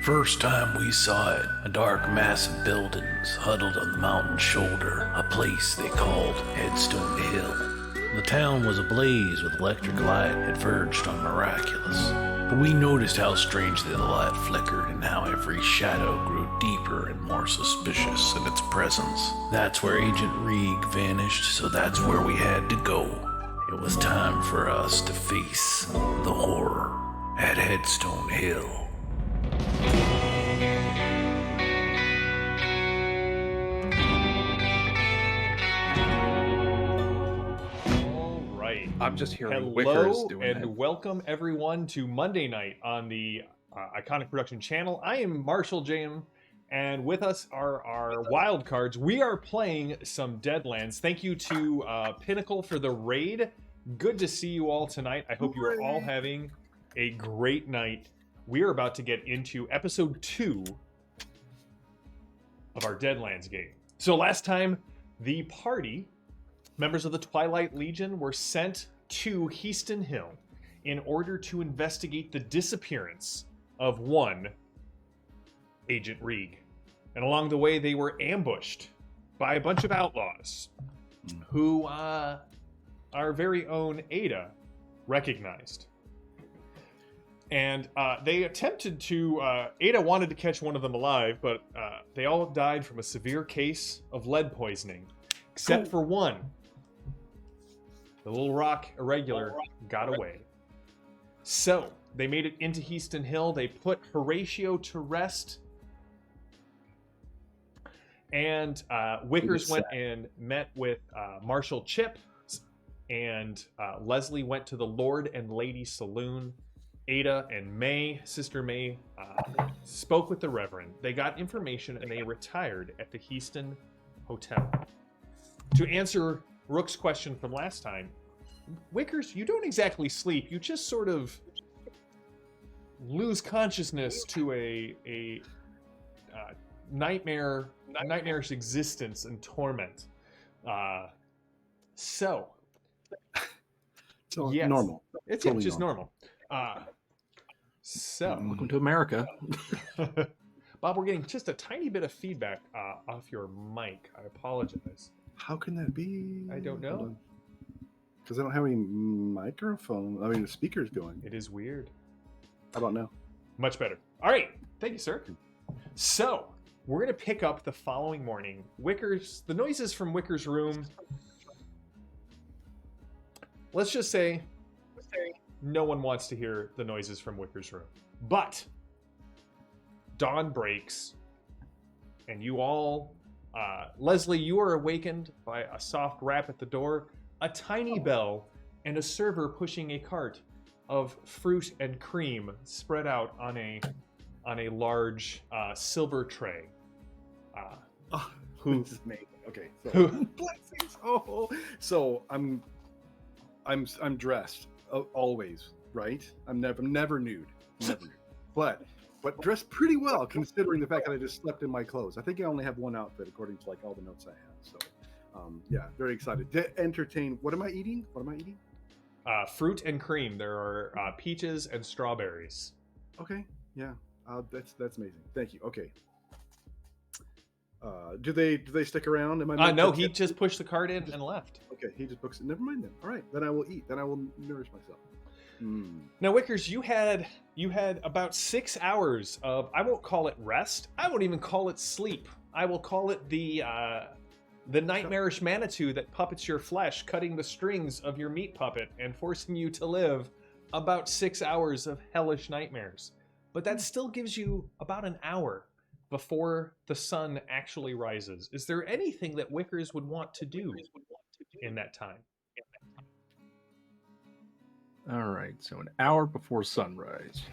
First time we saw it, a dark mass of buildings huddled on the mountain's shoulder, a place they called Headstone Hill. The town was ablaze with electric light had verged on miraculous, but we noticed how strangely the light flickered and how every shadow grew deeper and more suspicious in its presence. That's where Agent Reeg vanished, so that's where we had to go. It was time for us to face the horror at Headstone Hill. I'm just hearing Hello doing and it. Welcome everyone to Monday Night on the Iconic Production channel. I am Marshall Jam, and with us are our wild cards. We are playing some Deadlands. Thank you to Pinnacle for the raid. Good to see you all tonight. I hope you are all having a great night. We are about to get into episode 2 of our Deadlands game. So last time, the party, members of the Twilight Legion, were sent to Headstone Hill in order to investigate the disappearance of one Agent Reeg. And along the way, they were ambushed by a bunch of outlaws who our very own Ada recognized. And they attempted to, Ada wanted to catch one of them alive, but they all died from a severe case of lead poisoning, except for one. The Little Rock Irregular got away. So, they made it into Headstone Hill. They put Horatio to rest. And Wickers went and met with Marshal Chip. And Leslie went to the Lord and Lady Saloon. Ada and May, Sister May, spoke with the Reverend. They got information and they retired at the Headstone Hotel. To answer Rook's question from last time, Wickers, you don't exactly sleep. You just sort of lose consciousness to a nightmarish existence and torment. So yes, normal. It's totally just normal. Welcome to America. Bob, we're getting just a tiny bit of feedback off your mic. I apologize. How can that be? I don't know. Because I don't have any the speakers going. It is weird. How about now? Much better. All right. Thank you, sir. So, we're going to pick up the following morning. The noises from Wicker's room. Let's just say no one wants to hear the noises from Wicker's room. But dawn breaks, and you all... Leslie, you are awakened by a soft rap at the door, a tiny bell, and a server pushing a cart of fruit and cream spread out on a large silver tray. This is amazing. Okay, so blessings. So I'm dressed always, right? I'm never nude, but dressed pretty well considering the fact that I just slept in my clothes. I think I only have one outfit according to all the notes I have. So, yeah, very excited to entertain. What am I eating? Fruit and cream. There are peaches and strawberries. Okay, yeah, that's amazing. Thank you. Okay. Do they stick around? Am I? No, he just pushed the cart in and left. Okay, he just books it. Never mind then. All right, then I will eat. Then I will nourish myself. Now, Wickers, you had about 6 hours of, I won't call it rest. I won't even call it sleep. I will call it the nightmarish Manitou that puppets your flesh, cutting the strings of your meat puppet and forcing you to live about 6 hours of hellish nightmares. But that still gives you about an hour before the sun actually rises. Is there anything that Wickers would want to do in that time? All right, so an hour before sunrise.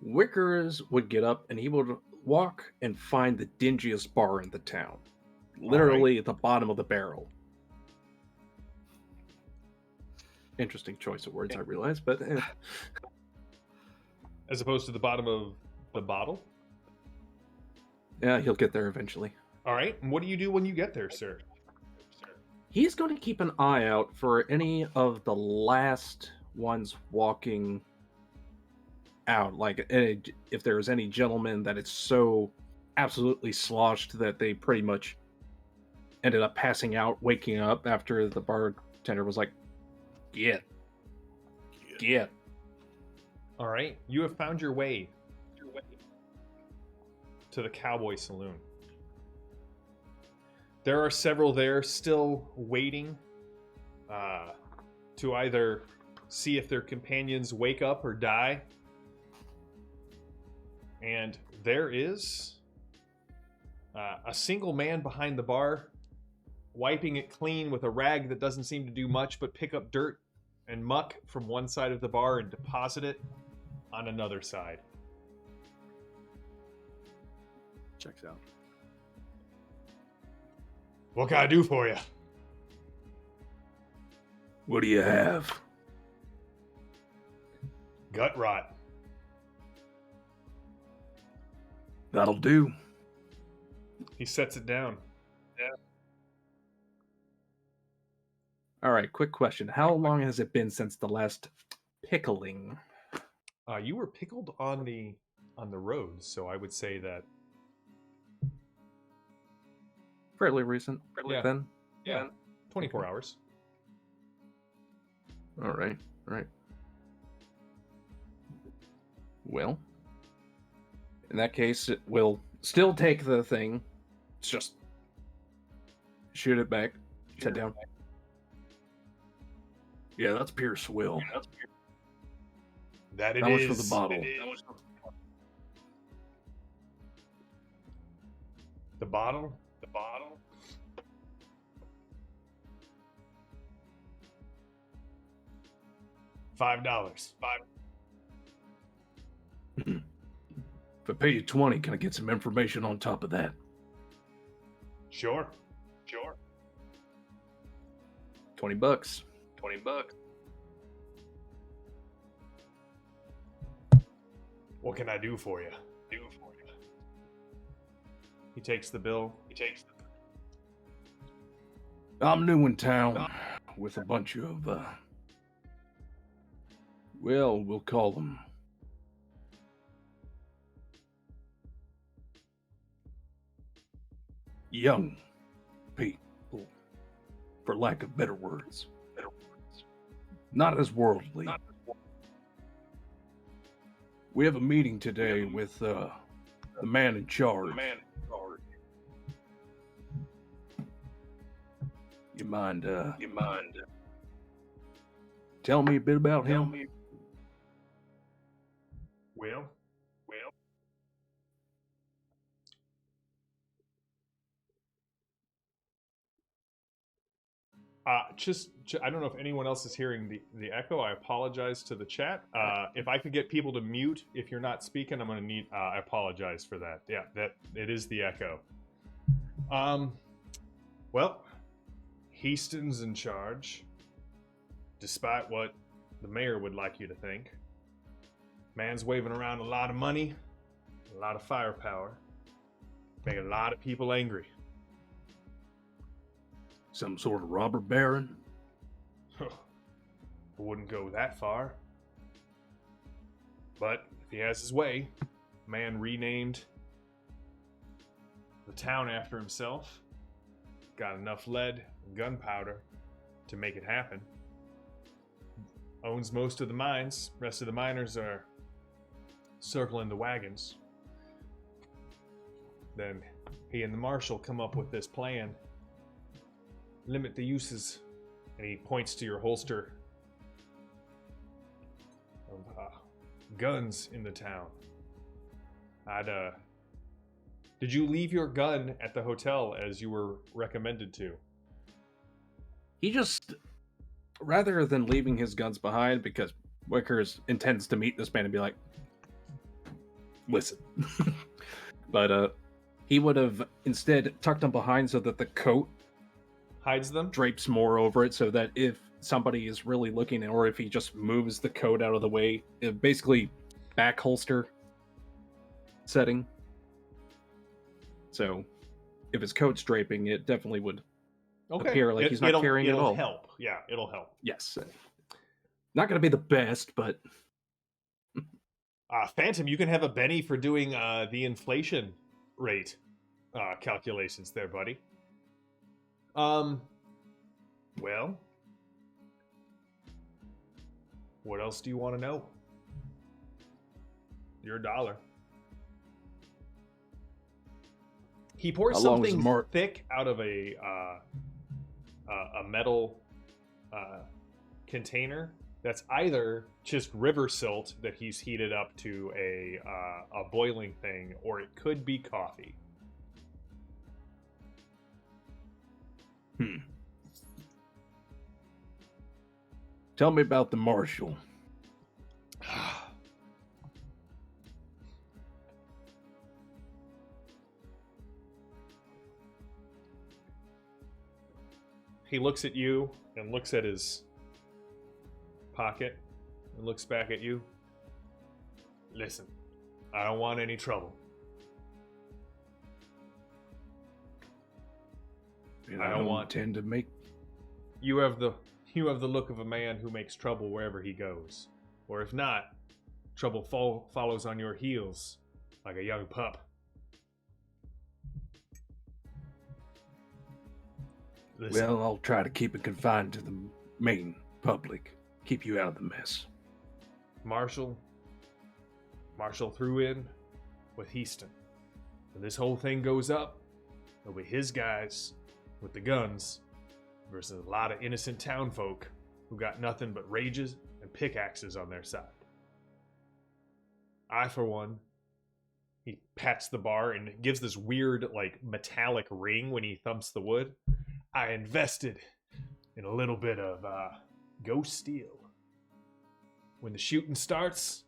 Wickers would get up and he would walk and find the dingiest bar in the town. Literally at the bottom of the barrel. Interesting choice of words, I realize, but... As opposed to the bottom of the bottle? Yeah, he'll get there eventually. All right, and what do you do when you get there, sir? He's going to keep an eye out for any of the last ones walking out. Like, if there was any gentleman that it's so absolutely sloshed that they pretty much ended up passing out, waking up after the bartender was like, "Get. All right, you have found your way to the Cowboy Saloon. There are several there still waiting to either see if their companions wake up or die. And there is a single man behind the bar, wiping it clean with a rag that doesn't seem to do much but pick up dirt and muck from one side of the bar and deposit it on another side. Checks out. What can I do for you? What do you have?" Gut rot. "That'll do." He sets it down. All right, quick question. How long has it been since the last pickling? You were pickled on the road, so I would say that Fairly recent. Yeah. Then? 24 hours. All right. Well, in that case, we'll still take the thing. It's just shoot it back. Set down. Yeah, that's pure swill. That it How much is. for the bottle? The bottle? $5. If I pay you 20, can I get some information on top of that? Sure. $20. What can I do for you? He takes the bill. I'm new in town with a bunch of, we'll call them young people, for lack of better words. Not as worldly. We have a meeting today with the man in charge. You mind tell me a bit about him? Well, I don't know if anyone else is hearing the echo. I apologize to the chat. If I could get people to mute if you're not speaking, I'm going to need. I apologize for that. Yeah, that it is the echo. Well, Heaston's in charge, despite what the mayor would like you to think. Man's waving around a lot of money, a lot of firepower, making a lot of people angry. Some sort of robber baron? I wouldn't go that far. But if he has his way, man renamed the town after himself, got enough lead and gunpowder to make it happen. Owns most of the mines. Rest of the miners are circling the wagons. Then he and the marshal come up with this plan. Limit the uses, and he points to your holster of guns in the town. Did you leave your gun at the hotel as you were recommended to? He just, rather than leaving his guns behind, because Wickers intends to meet this man and be like, listen. But he would have instead tucked them behind so that the coat Hides them? drapes more over it, so that if somebody is really looking, or if he just moves the coat out of the way, it basically back holster setting. So if his coat's draping, it definitely would appear like he's not carrying it at all. It'll help. Yeah, it'll help. Yes. Not going to be the best, but Phantom, you can have a Benny for doing the inflation rate calculations there, buddy. Well, what else do you want to know? You're $1. He pours How long was something the thick out of a metal container that's either just river silt that he's heated up to a boiling thing, or it could be coffee. Tell me about the marshal. He looks at you and looks at his pocket and looks back at you. Listen, I don't want any trouble. And I don't intend to make. You have the look of a man who makes trouble wherever he goes, or if not, trouble follows on your heels like a young pup. Listen. Well, I'll try to keep it confined to the main public. Keep you out of the mess. Marshall threw in with Heaston. When this whole thing goes up, it'll be his guys with the guns versus a lot of innocent townfolk who got nothing but rages and pickaxes on their side. I, for one, he pats the bar and gives this weird, like, metallic ring when he thumps the wood. I invested in a little bit of ghost steel. When the shooting starts,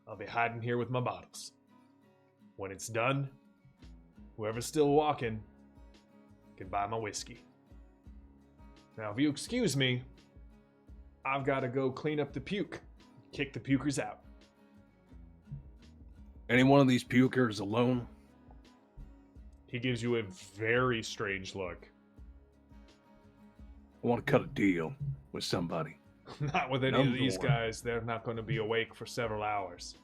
I'll be hiding here with my bottles. When it's done, whoever's still walking can buy my whiskey. Now, if you excuse me, I've got to go clean up the puke, kick the pukers out. Any one of these pukers alone? He gives you a very strange look. I want to cut a deal with somebody. Not with any of these guys. They're not going to be awake for several hours.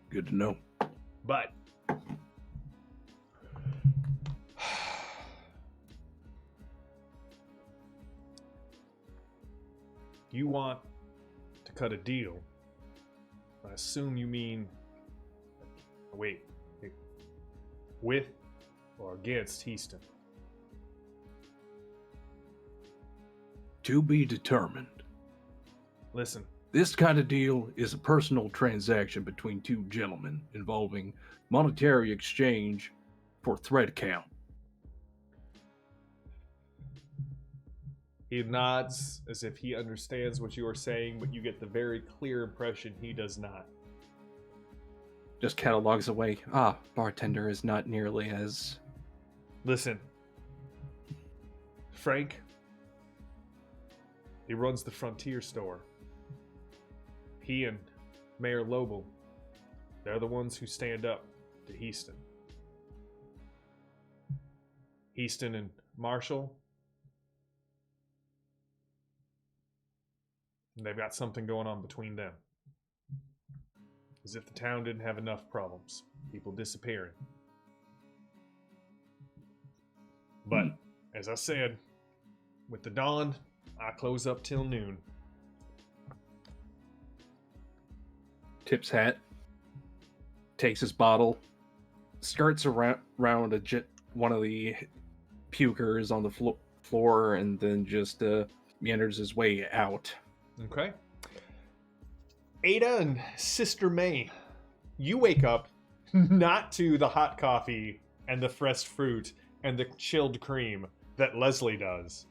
Good to know. But you want to cut a deal. I assume you mean with or against Heaston. To be determined. Listen. This kind of deal is a personal transaction between two gentlemen involving monetary exchange for thread count. He nods as if he understands what you are saying, but you get the very clear impression he does not. Just catalogs away. Bartender is not nearly as... Listen. Frank. He runs the Frontier store. He and Mayor Lobel, they're the ones who stand up to Heaston. Heaston and Marshall, they've got something going on between them. As if the town didn't have enough problems. People disappearing. But, as I said, with the dawn, I close up till noon. Tips hat. Takes his bottle. Skirts around one of the pukers on the floor and then just meanders his way out. Okay. Ada and Sister May, you wake up not to the hot coffee and the fresh fruit and the chilled cream that Leslie does.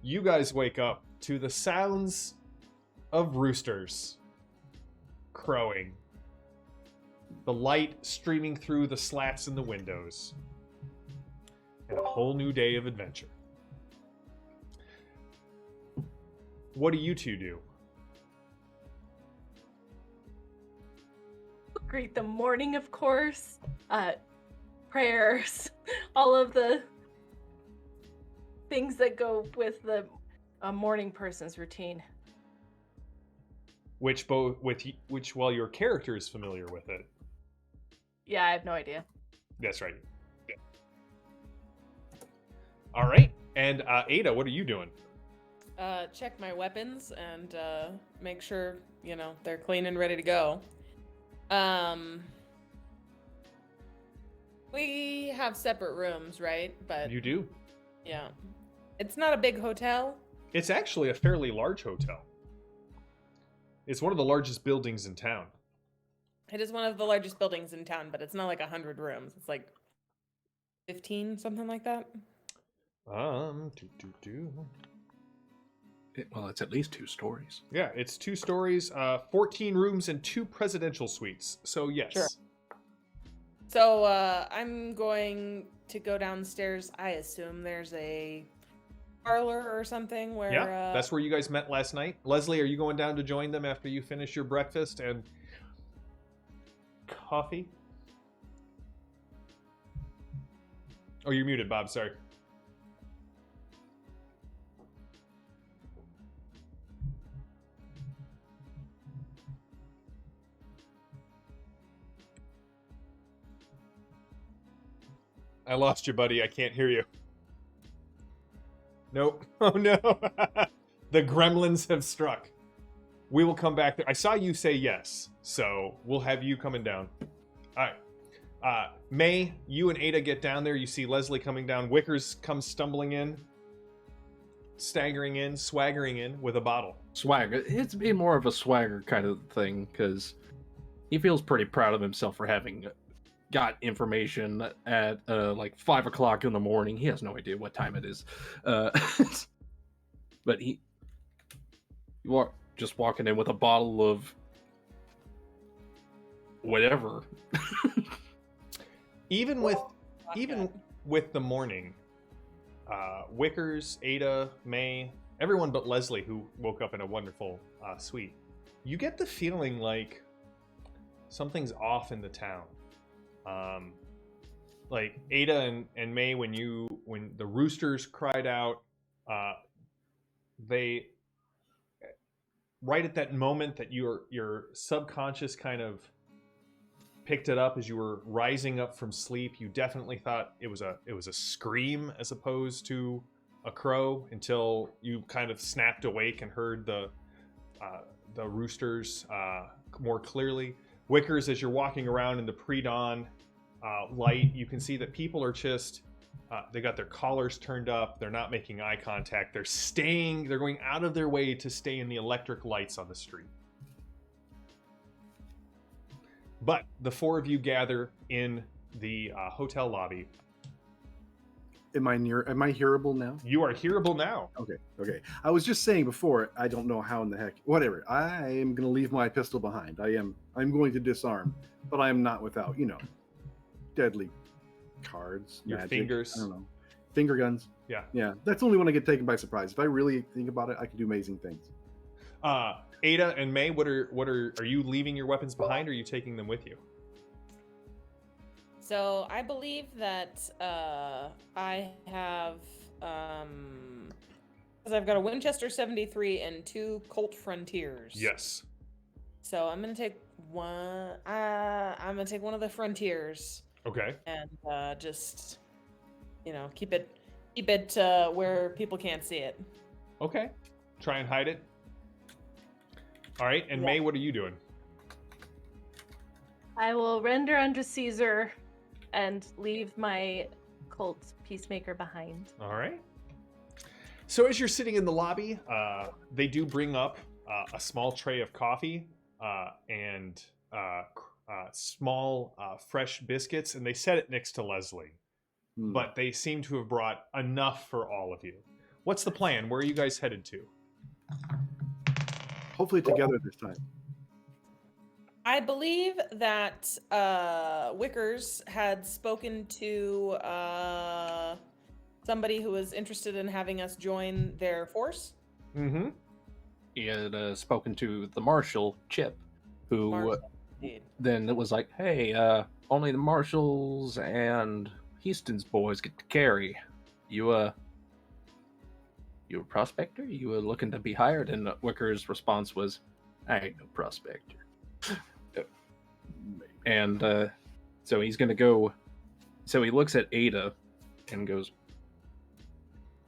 You guys wake up to the sounds of roosters crowing. The light streaming through the slats in the windows. And a whole new day of adventure. What do you two do? Greet the morning, of course. Prayers. All of the things that go with the morning person's routine. which while your character is familiar with it. Yeah, I have no idea. That's right. Yeah. All right, and Ada, what are you doing? Check my weapons and make sure they're clean and ready to go. We have separate rooms, right? But You do. yeah, it's not a big hotel. It's actually a fairly large hotel. It's one of the largest buildings in town. It is one of the largest buildings in town, but it's not like 100 rooms. It's like 15, something like that. Well, it's at least 2 stories. Yeah, it's 2 stories, 14 rooms, and 2 presidential suites. So yes. Sure. So I'm going to go downstairs. I assume there's a parlor or something where... Yeah, that's where you guys met last night. Leslie, are you going down to join them after you finish your breakfast and coffee? Oh, you're muted, Bob. Sorry. I lost you, buddy. I can't hear you. Nope. Oh, no. The gremlins have struck. We will come back there. I saw you say yes, so we'll have you coming down. All right. May, you and Ada get down there. You see Leslie coming down. Wickers comes stumbling in, staggering in, swaggering in with a bottle. Swagger. It's be more of a swagger kind of thing, because he feels pretty proud of himself for having got information at like 5 o'clock in the morning. He has no idea what time it is. But just walking in with a bottle of whatever. Even with the morning, Wickers, Ada, May, everyone but Leslie, who woke up in a wonderful suite, you get the feeling like something's off in the town. Like Ada and May, when the roosters cried out, they, right at that moment that your subconscious kind of picked it up as you were rising up from sleep, you definitely thought it was a scream as opposed to a crow, until you kind of snapped awake and heard the roosters more clearly. Wickers, as you're walking around in the pre-dawn light, you can see that people are just they got their collars turned up. They're not making eye contact. They're going out of their way to stay in the electric lights on the street. But the 4 of you gather in the hotel lobby. Am I hearable now? You are hearable now. Okay. I was just saying before, I don't know how in the heck. Whatever. I am going to leave my pistol behind. I'm going to disarm, but I am not without, deadly cards, Your magic, fingers. I don't know. Finger guns. Yeah. That's only when I get taken by surprise. If I really think about it, I can do amazing things. Ada and May, are you leaving your weapons behind, or are you taking them with you? So I believe that I have, because I've got a Winchester 73 and 2 Colt Frontiers. Yes. So I'm gonna take one. I'm gonna take one of the Frontiers. Okay. And just, keep it where people can't see it. Okay. Try and hide it. All right. And May, what are you doing? I will render unto Caesar and leave my Colt Peacemaker behind. All right. So as you're sitting in the lobby, they do bring up a small tray of coffee and small fresh biscuits, and they set it next to Leslie. But they seem to have brought enough for all of you. What's the plan? Where are you guys headed to? Hopefully together this time. I believe that Wickers had spoken to somebody who was interested in having us join their force. Mm-hmm. He had spoken to the Marshal, Chip, who then it was like, hey, only the Marshals and Houston's boys get to carry. You a prospector? You were looking to be hired? And Wicker's response was, I ain't no prospector. And so he's gonna go. So he looks at Ada and goes,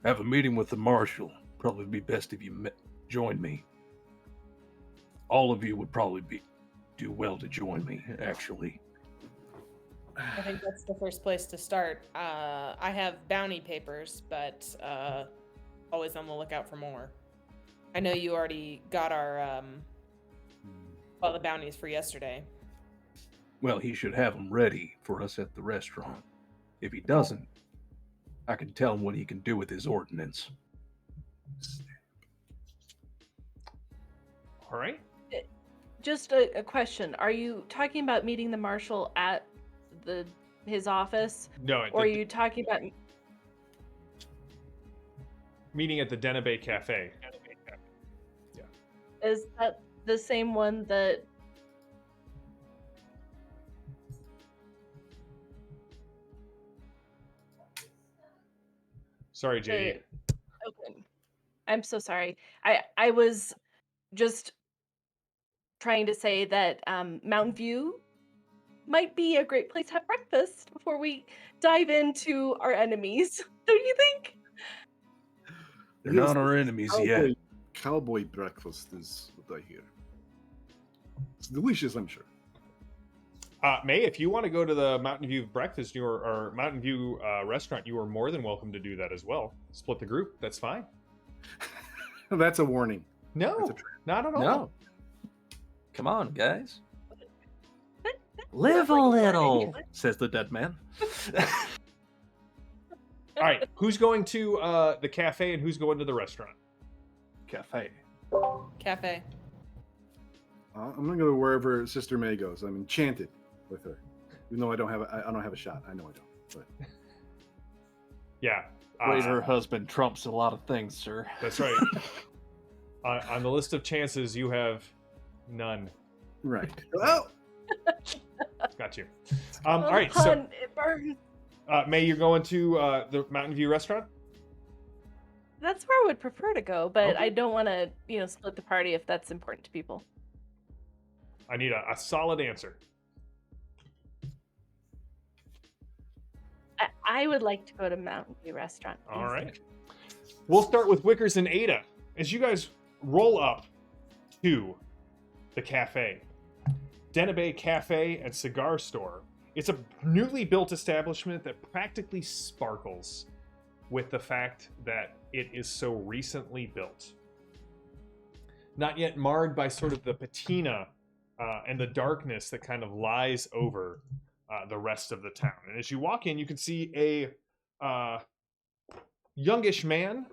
"Have a meeting with the marshal. Probably be best if you join me. All of you would probably do well to join me, actually." I think that's the first place to start. I have bounty papers, but always on the lookout for more. I know you already got our all the bounties for yesterday. Well, he should have them ready for us at the restaurant. If he doesn't, I can tell him what he can do with his ordnance. All right. Just a question. Are you talking about meeting the marshal at his office? No, Or are you talking about... meeting at the Denabe Cafe. Is that the same one that... Sorry, JD. Okay. I'm so sorry. I was just trying to say that Mountain View might be a great place to have breakfast before we dive into our enemies. Don't you think? They're not our enemies yet. Cowboy breakfast is what I hear. It's delicious, I'm sure. May, if you want to go to the Mountain View breakfast or Mountain View restaurant, you are more than welcome to do that as well. Split the group. That's fine. That's a warning. No, not at all. No. Come on, guys. Live a little, says the dead man. All right, who's going to the cafe and who's going to the restaurant? Cafe. Cafe. I'm gonna go wherever Sister May goes. I'm enchanted with her, even though I don't have a shot. I know I don't. But Yeah. Her husband trumps a lot of things, sir. That's right. On the list of chances, you have none. right. Well, Got you. All right, so Hun, it burns. May, you're going to the Mountain View restaurant? That's where I would prefer to go, but Okay. I don't want to, split the party if that's important to people. I need a solid answer. I would like to go to Mountain View Restaurant. All please. right. We'll start with Wickers and Ada. As you guys roll up to the cafe, Denabe Cafe and Cigar Store. It's a newly built establishment that practically sparkles with the fact that it is so recently built. Not yet marred by sort of the patina and the darkness that kind of lies over the rest of the town. And as you walk in, you can see a youngish man,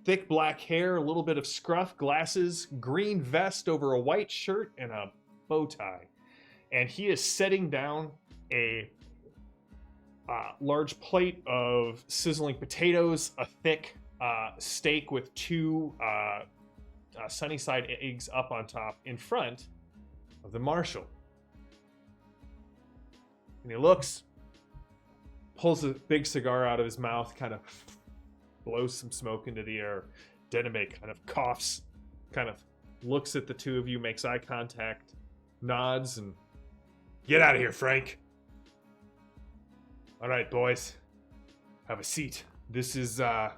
thick black hair, a little bit of scruff, glasses, green vest over a white shirt, and a bow tie. And he is setting down a large plate of sizzling potatoes, a thick steak with two sunny side eggs up on top in front of the marshal. And he looks, pulls a big cigar out of his mouth, kind of blows some smoke into the air. Denabe kind of coughs, kind of looks at the two of you, makes eye contact, nods, and get out of here, Frank. All right, boys, have a seat. This is the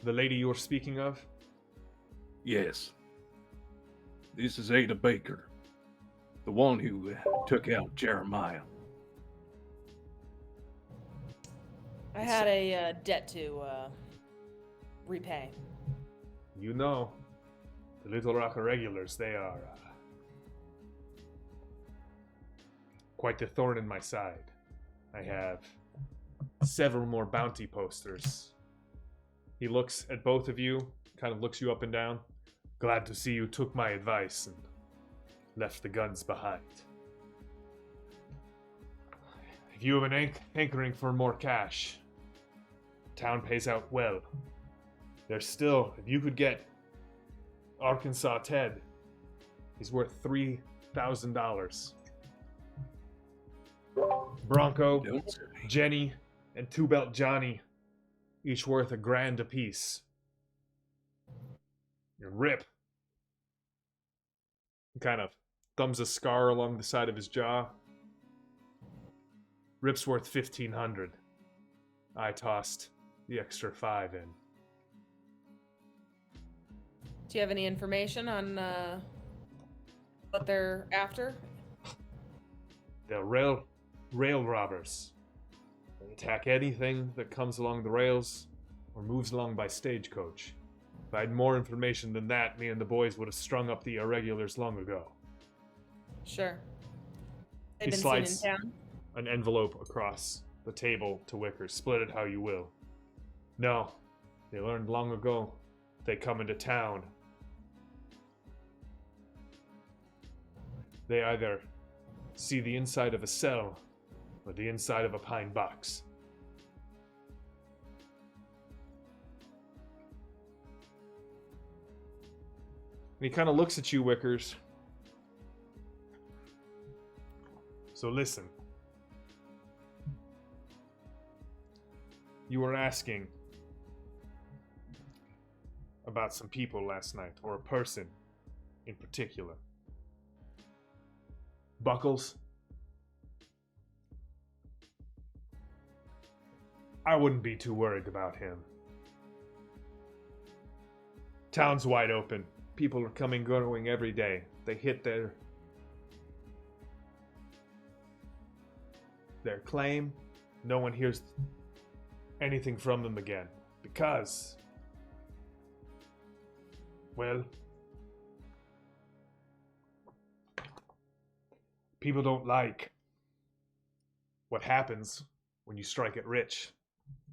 lady you were speaking of? Yes. This is Ada Baker, the one who took out Jeremiah. I had a debt to repay. You know, the Little Rock Irregulars, they are quite the thorn in my side. I have several more bounty posters. He looks at both of you, kind of looks you up and down. Glad to see you took my advice and left the guns behind. If you have an hankering for more cash, town pays out well. There's still, if you could get Arkansas Ted, he's worth $3,000. Bronco, Jenny, and Two Belt Johnny, each worth $1,000 apiece. And Rip, He kind of thumbs a scar along the side of his jaw. Rip's worth 1,500. I tossed the extra 5 in. Do you have any information on what they're after? They're rail robbers. They attack anything that comes along the rails or moves along by stagecoach. If I had more information than that, me and the boys would have strung up the irregulars long ago. Sure. They've He been slides seen in town. an envelope across the table to Wicker. Split it how you will. No, they learned long ago they come into town. They either see the inside of a cell or the inside of a pine box. And he kind of looks at you, Wickers. So listen. You were asking about some people last night, or a person in particular. Buckles? I wouldn't be too worried about him. Town's wide open. People are coming, going every day. They hit their claim. No one hears anything from them again. Because, well, people don't like what happens when you strike it rich.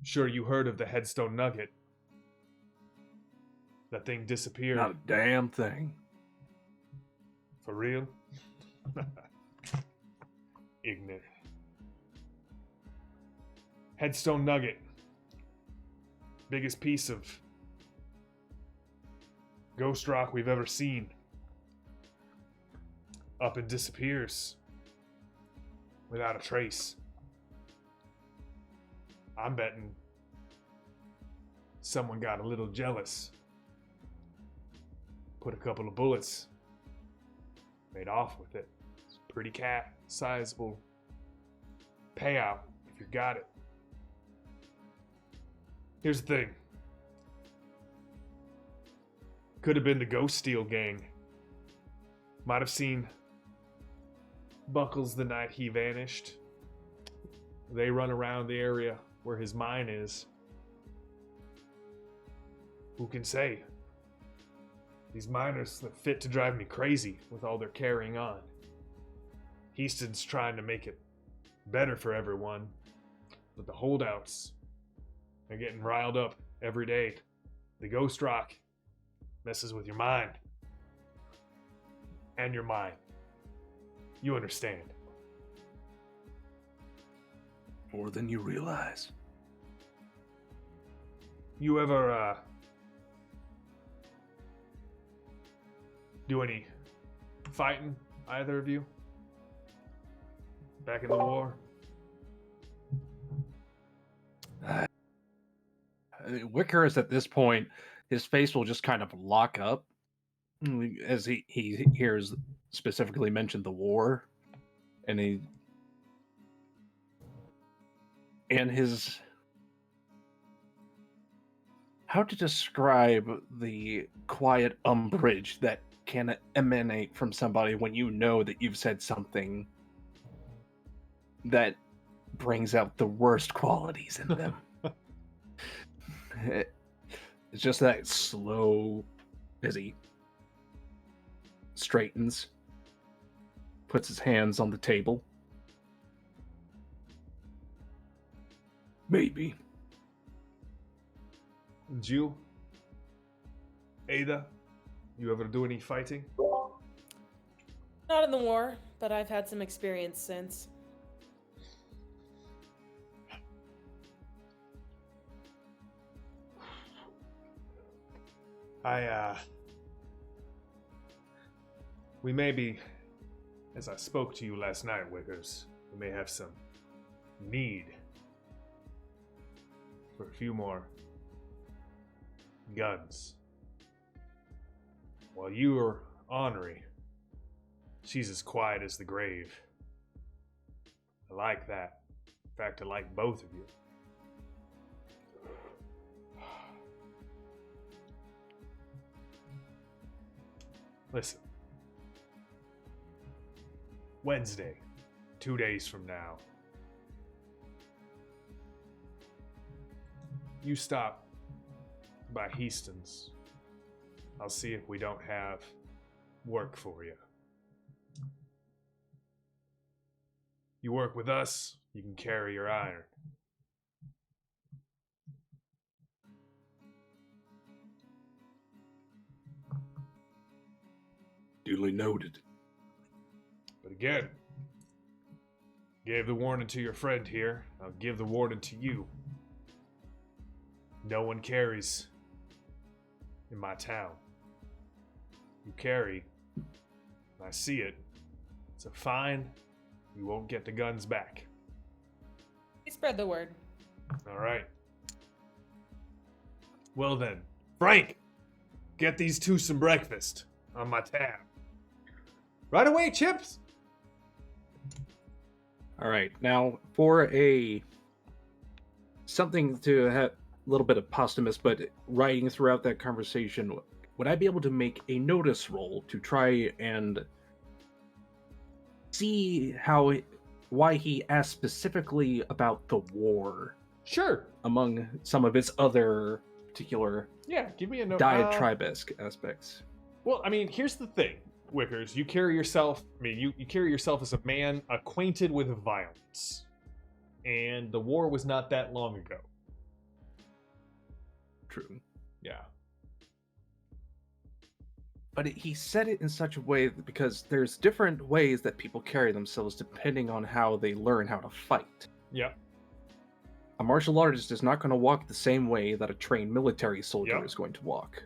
Sure, you heard of the Headstone nugget. That thing disappeared. Not a damn thing. For real? Ignorant. Headstone nugget. Biggest piece of ghost rock we've ever seen. Up and disappears. Without a trace. I'm betting someone got a little jealous. Put a couple of bullets. Made off with it. It's a pretty sizable payout if you got it. Here's the thing. Could have been the Ghost Steel gang. Might have seen Buckles the night he vanished. They run around the area where his mine is. Who can say? These miners are fit to drive me crazy with all their carrying on. Heaston's trying to make it better for everyone, but the holdouts are getting riled up every day. The ghost rock messes with your mind. And your mind. You understand. More than you realize. You ever, do any fighting, either of you? Back in the war? Wicker is at this point, his face will just kind of lock up as he hears specifically mentioned the war, and his how to describe the quiet umbrage that can emanate from somebody when you know that you've said something that brings out the worst qualities in them. It's just that slow, as he straightens, puts his hands on the table. Maybe. Jill? Ada? You ever do any fighting? Not in the war, but I've had some experience since. We may be, as I spoke to you last night, Wickers, we may have some need for a few more guns. While you are ornery, She's as quiet as the grave. I like that. In fact, I like both of you. Listen. Wednesday, 2 days from now. You stop by Heaston's. I'll see if we don't have work for you. You work with us, you can carry your iron. Duly noted. But again, gave the warning to your friend here. I'll give the warning to you. No one carries in my town. You carry, and I see it. It's a fine. You won't get the guns back. We spread the word. All right. Well then, Frank, get these two some breakfast on my tab. Right away, Chips. All right, now for something to have a little bit of posthumous, but writing throughout that conversation, would I be able to make a notice roll to try and see why he asked specifically about the war Sure. among some of his other particular Yeah, give me a note. diatribe-esque aspects? Well, I mean, here's the thing, Wickers. You carry yourself. I mean, you carry yourself as a man acquainted with violence, and the war was not that long ago. True. Yeah. But he said it in such a way that because there's different ways that people carry themselves depending on how they learn how to fight. Yep. A martial artist is not going to walk the same way that a trained military soldier Yep. is going to walk.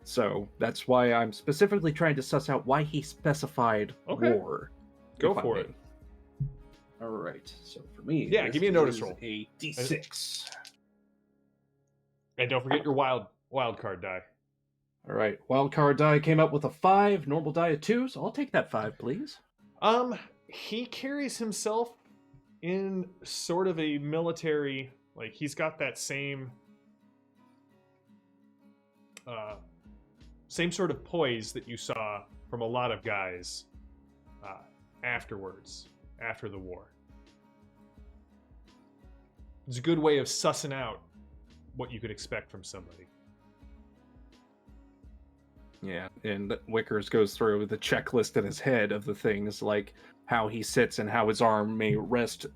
So that's why I'm specifically trying to suss out why he specified Okay. war. Go if I for may. it. All right. So for me, Yeah, this give me a notice is roll. A D6. And don't forget your wild card die. All right. Wild card die came up with a 5. Normal die a 2. So I'll take that 5, please. He carries himself in sort of a military, like he's got that same sort of poise that you saw from a lot of guys afterwards, after the war. It's a good way of sussing out what you could expect from somebody. Yeah, and Wickers goes through the checklist in his head of the things like how he sits and how his arm may rest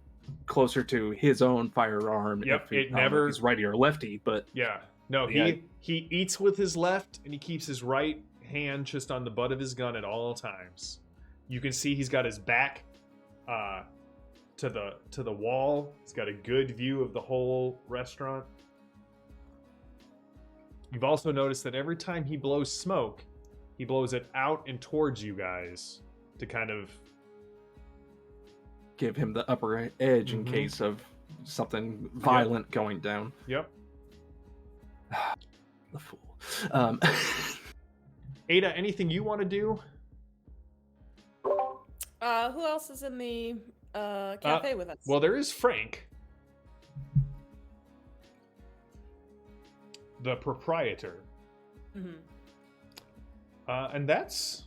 closer to his own firearm. Yep, if he, it I don't know never- if he's righty or lefty, but Yeah. No, Yeah. he eats with his left and he keeps his right hand just on the butt of his gun at all times. You can see he's got his back to the wall. He's got a good view of the whole restaurant. You've also noticed that every time he blows smoke, he blows it out and towards you guys to kind of give him the upper edge in Mhm. case of something violent going down. Yep. The fool. Ada, anything you want to do? Who else is in the cafe with us? Well, there is Frank, the proprietor. Mhm. And that's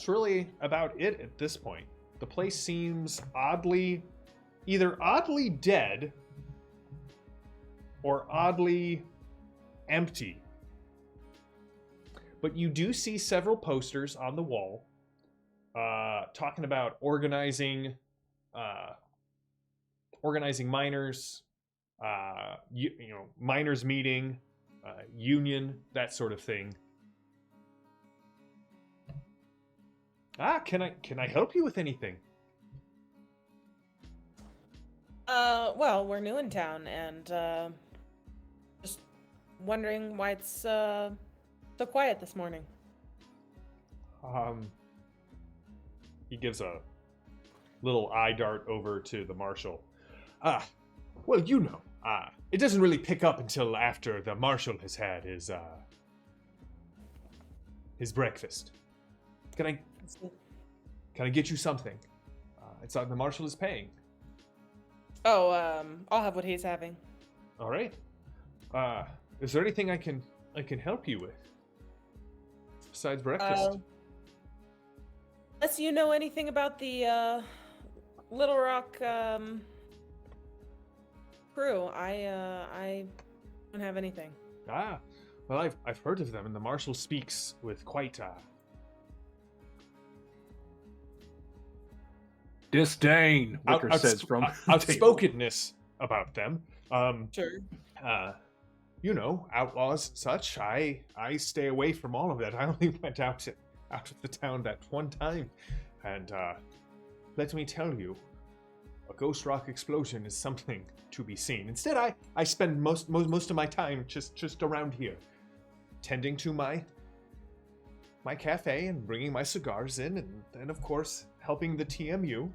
really about it at this point. The place seems either oddly dead or oddly empty. But you do see several posters on the wall talking about organizing miners, miners meeting, union, that sort of thing. Can I help you with anything? Well, we're new in town, and just wondering why it's so quiet this morning. He gives a little eye dart over to the marshal. Well, it doesn't really pick up until after the marshal has had his breakfast. Can I get you something? It's the marshal is paying. Oh, I'll have what he's having. All right. Is there anything I can help you with besides breakfast? Unless you know anything about the Little Rock crew, I don't have anything. Well, I've heard of them, and the marshal speaks with quite disdain. Wicker says from outspokenness about them. Sure. You know, outlaws, such. I stay away from all of that. I only went out of the town that one time, and let me tell you, a ghost rock explosion is something to be seen. Instead, I spend most of my time just around here, tending to my cafe and bringing my cigars in, and of course helping the TMU.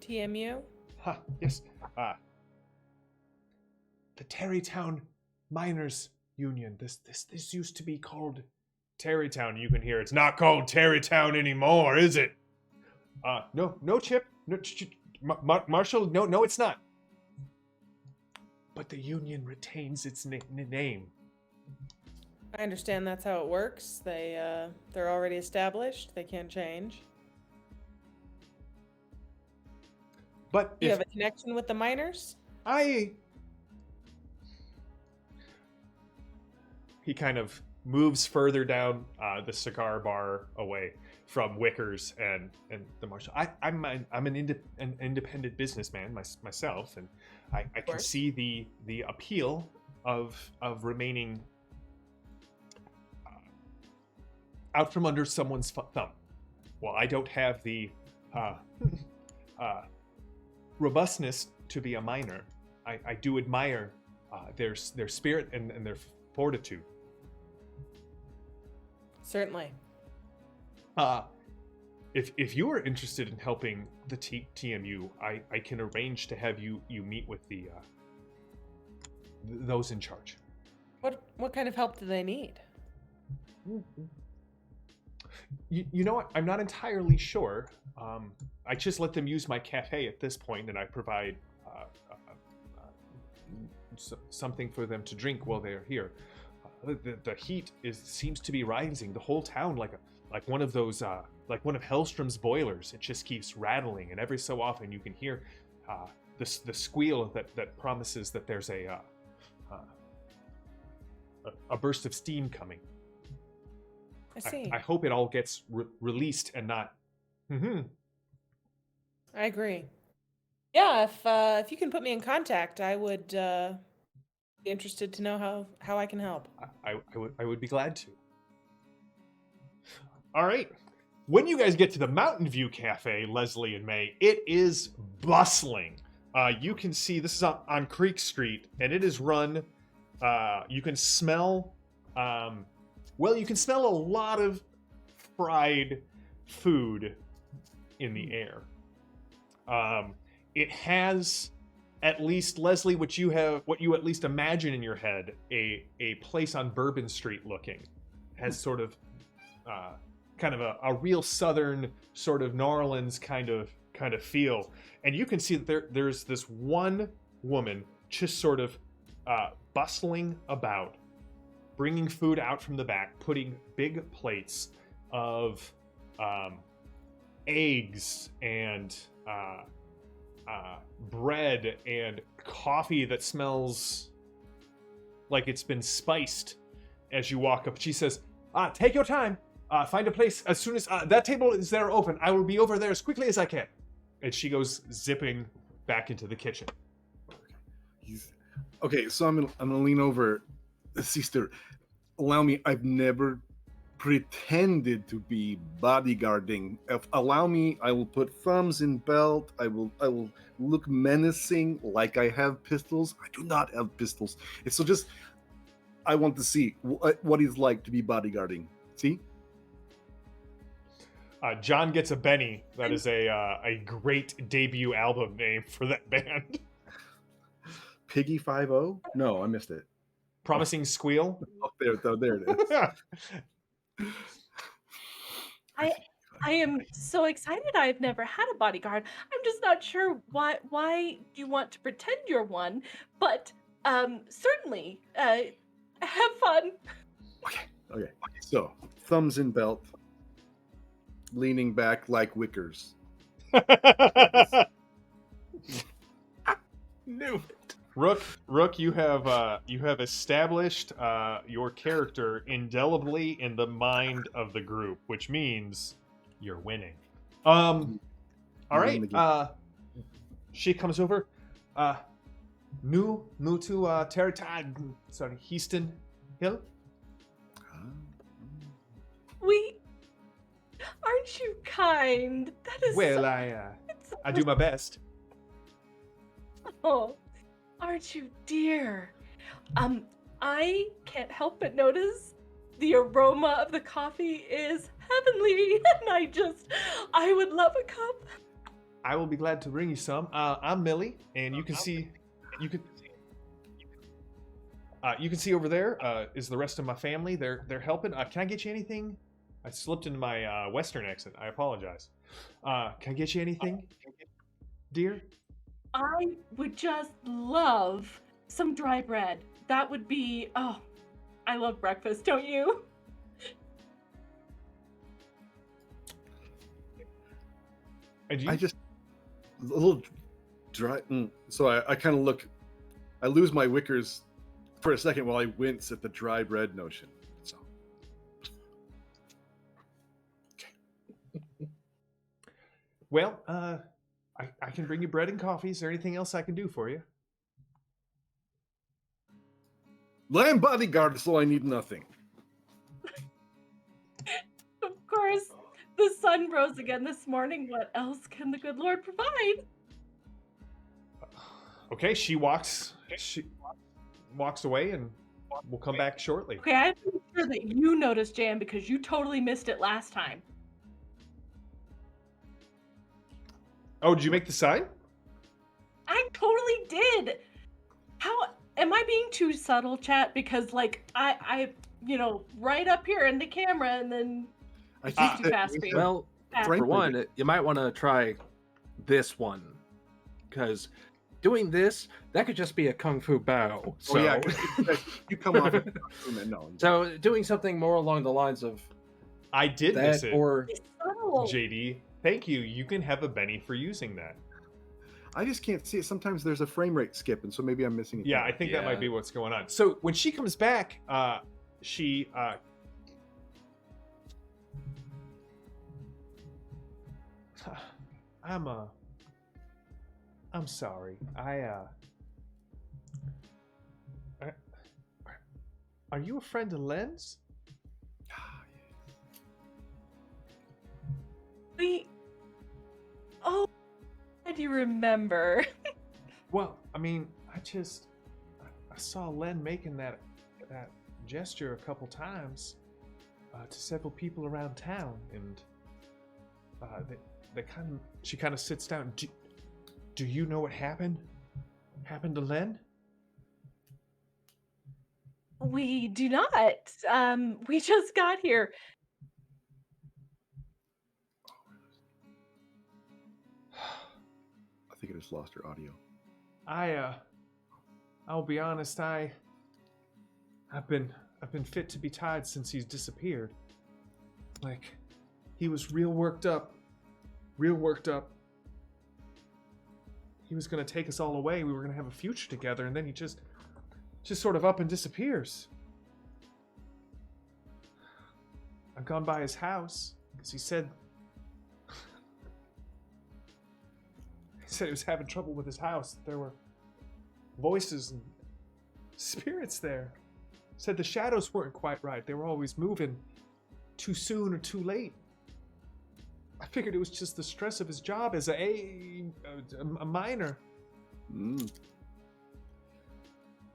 TMU? Yes. The Terrytown Miners Union. This used to be called Terrytown. You can hear it's not called Terrytown anymore, is it? No, Chip. No, Marshall. No, it's not. But the union retains its name. I understand that's how it works. They're already established. They can't change. But You have a connection with the miners? He kind of moves further down the cigar bar away from Wickers and the marshal. I'm an independent businessman myself, and I can see the appeal of remaining out from under someone's thumb. Well, I don't have the robustness to be a miner. I do admire their spirit and their fortitude. Certainly. If you are interested in helping the TMU, I can arrange to have you meet with the those in charge. What kind of help do they need? You know what? I'm not entirely sure. I just let them use my cafe at this point, and I provide something for them to drink while they're here. The heat seems to be rising. The whole town, like one of those, like one of Hellstrom's boilers. It just keeps rattling, and every so often you can hear the squeal that promises that there's a burst of steam coming. I see. I hope it all gets released and not. I agree. Yeah, if you can put me in contact, I would be interested to know how I can help. I would be glad to. All right. When you guys get to the Mountain View Cafe, Leslie and May, it is bustling. You can see this is on Creek Street, and it is run. You can smell. You can smell a lot of fried food in the air. It has, at least, Leslie, what you at least imagine in your head, a place on Bourbon Street looking. It has sort of kind of a real southern sort of New Orleans kind of feel. And you can see that there's this one woman just sort of bustling about, bringing food out from the back, putting big plates of eggs and bread and coffee that smells like it's been spiced as you walk up. She says, take your time. Find a place as soon as that table is there open. I will be over there as quickly as I can. And she goes zipping back into the kitchen. Okay, so I'm gonna lean over. Sister, allow me. I've never pretended to be bodyguarding. Allow me. I will put thumbs in belt. I will look menacing, like I have pistols. I do not have pistols. It's so just. I want to see what it's like to be bodyguarding. See. John Gets a Benny. That is a great debut album name for that band. Piggy 5-0? No, I missed it. Promising Squeal. Oh, there it is. I am so excited. I've never had a bodyguard. I'm just not sure why you want to pretend you're one, but certainly have fun. Okay. So, thumbs in belt, leaning back like wickers. Knew it. Rook, you have established your character indelibly in the mind of the group, which means you're winning. All right. She comes over. New to Teratad. Sorry, Heaston Hill. Aren't you kind? That is Well, so, I do my best. Oh, aren't you dear? I can't help but notice the aroma of the coffee is heavenly, and I would love a cup. I will be glad to bring you some. I'm Millie, and you can see over there is the rest of my family. They're helping. Can I get you anything? I slipped into my Western accent. I apologize. Can I get you anything, dear? I would just love some dry bread. That would be, oh, I love breakfast, don't you? I just a little dry. So I kind of look. I lose my wickers for a second while I wince at the dry bread notion. So Well, I can bring you bread and coffee. Is there anything else I can do for you? Lamb bodyguard, so I need nothing. Of course, the sun rose again this morning. What else can the good Lord provide? Okay, she walks away, and we'll come back shortly. Okay, I'm sure that you noticed, Jan, because you totally missed it last time. Oh, did you make the sign? I totally did. How am I being too subtle, chat? Because like I right up here in the camera, and then I it's think too that fast we for have- you. Well, Frank for one, you might want to try this one, because doing this, that could just be a kung fu bao. So, Oh yeah, 'cause you come off. No. so doing something more along the lines of I did miss that, it, or It's subtle. JD. Thank you. You can have a Benny for using that. I just can't see it. Sometimes there's a frame rate skip, and so maybe I'm missing it. Yeah, there. I think that might Yeah. be what's going on. So when she comes back, she I'm sorry. Are you a friend of Len's? Oh, how do you remember? Well, I mean, I saw Len making that gesture a couple times to several people around town, and she kind of sits down. Do you know what happened to Len? We do not. We just got here. I think I just lost her audio. I'll be honest. I've been fit to be tied since he's disappeared. Like, he was real worked up. He was gonna take us all away. We were gonna have a future together, and then he just sort of up and disappears. I've gone by his house because he said he was having trouble with his house. There were voices and spirits there. Said the shadows weren't quite right. They were always moving too soon or too late. I figured it was just the stress of his job as a miner.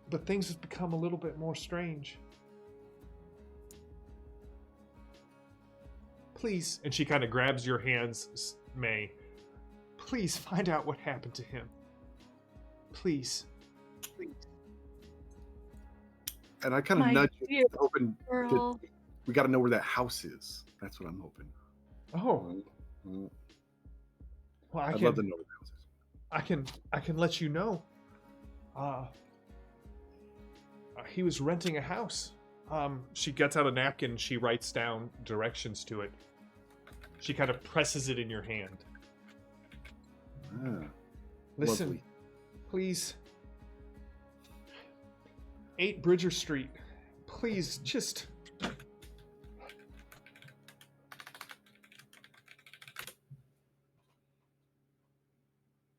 But things have become a little bit more strange. Please, and she kind of grabs your hands, May. Please find out what happened to him. Please. And I kind of My nudge dear her, hoping girl. we got to know where that house is. That's what I'm hoping. Oh, Mm. well, I'd love to know what the house is. I can let you know. He was renting a house. She gets out a napkin and she writes down directions to it. She kind of presses it in your hand. Ah, Listen, lovely. please. 8 Bridger Street. Please, just...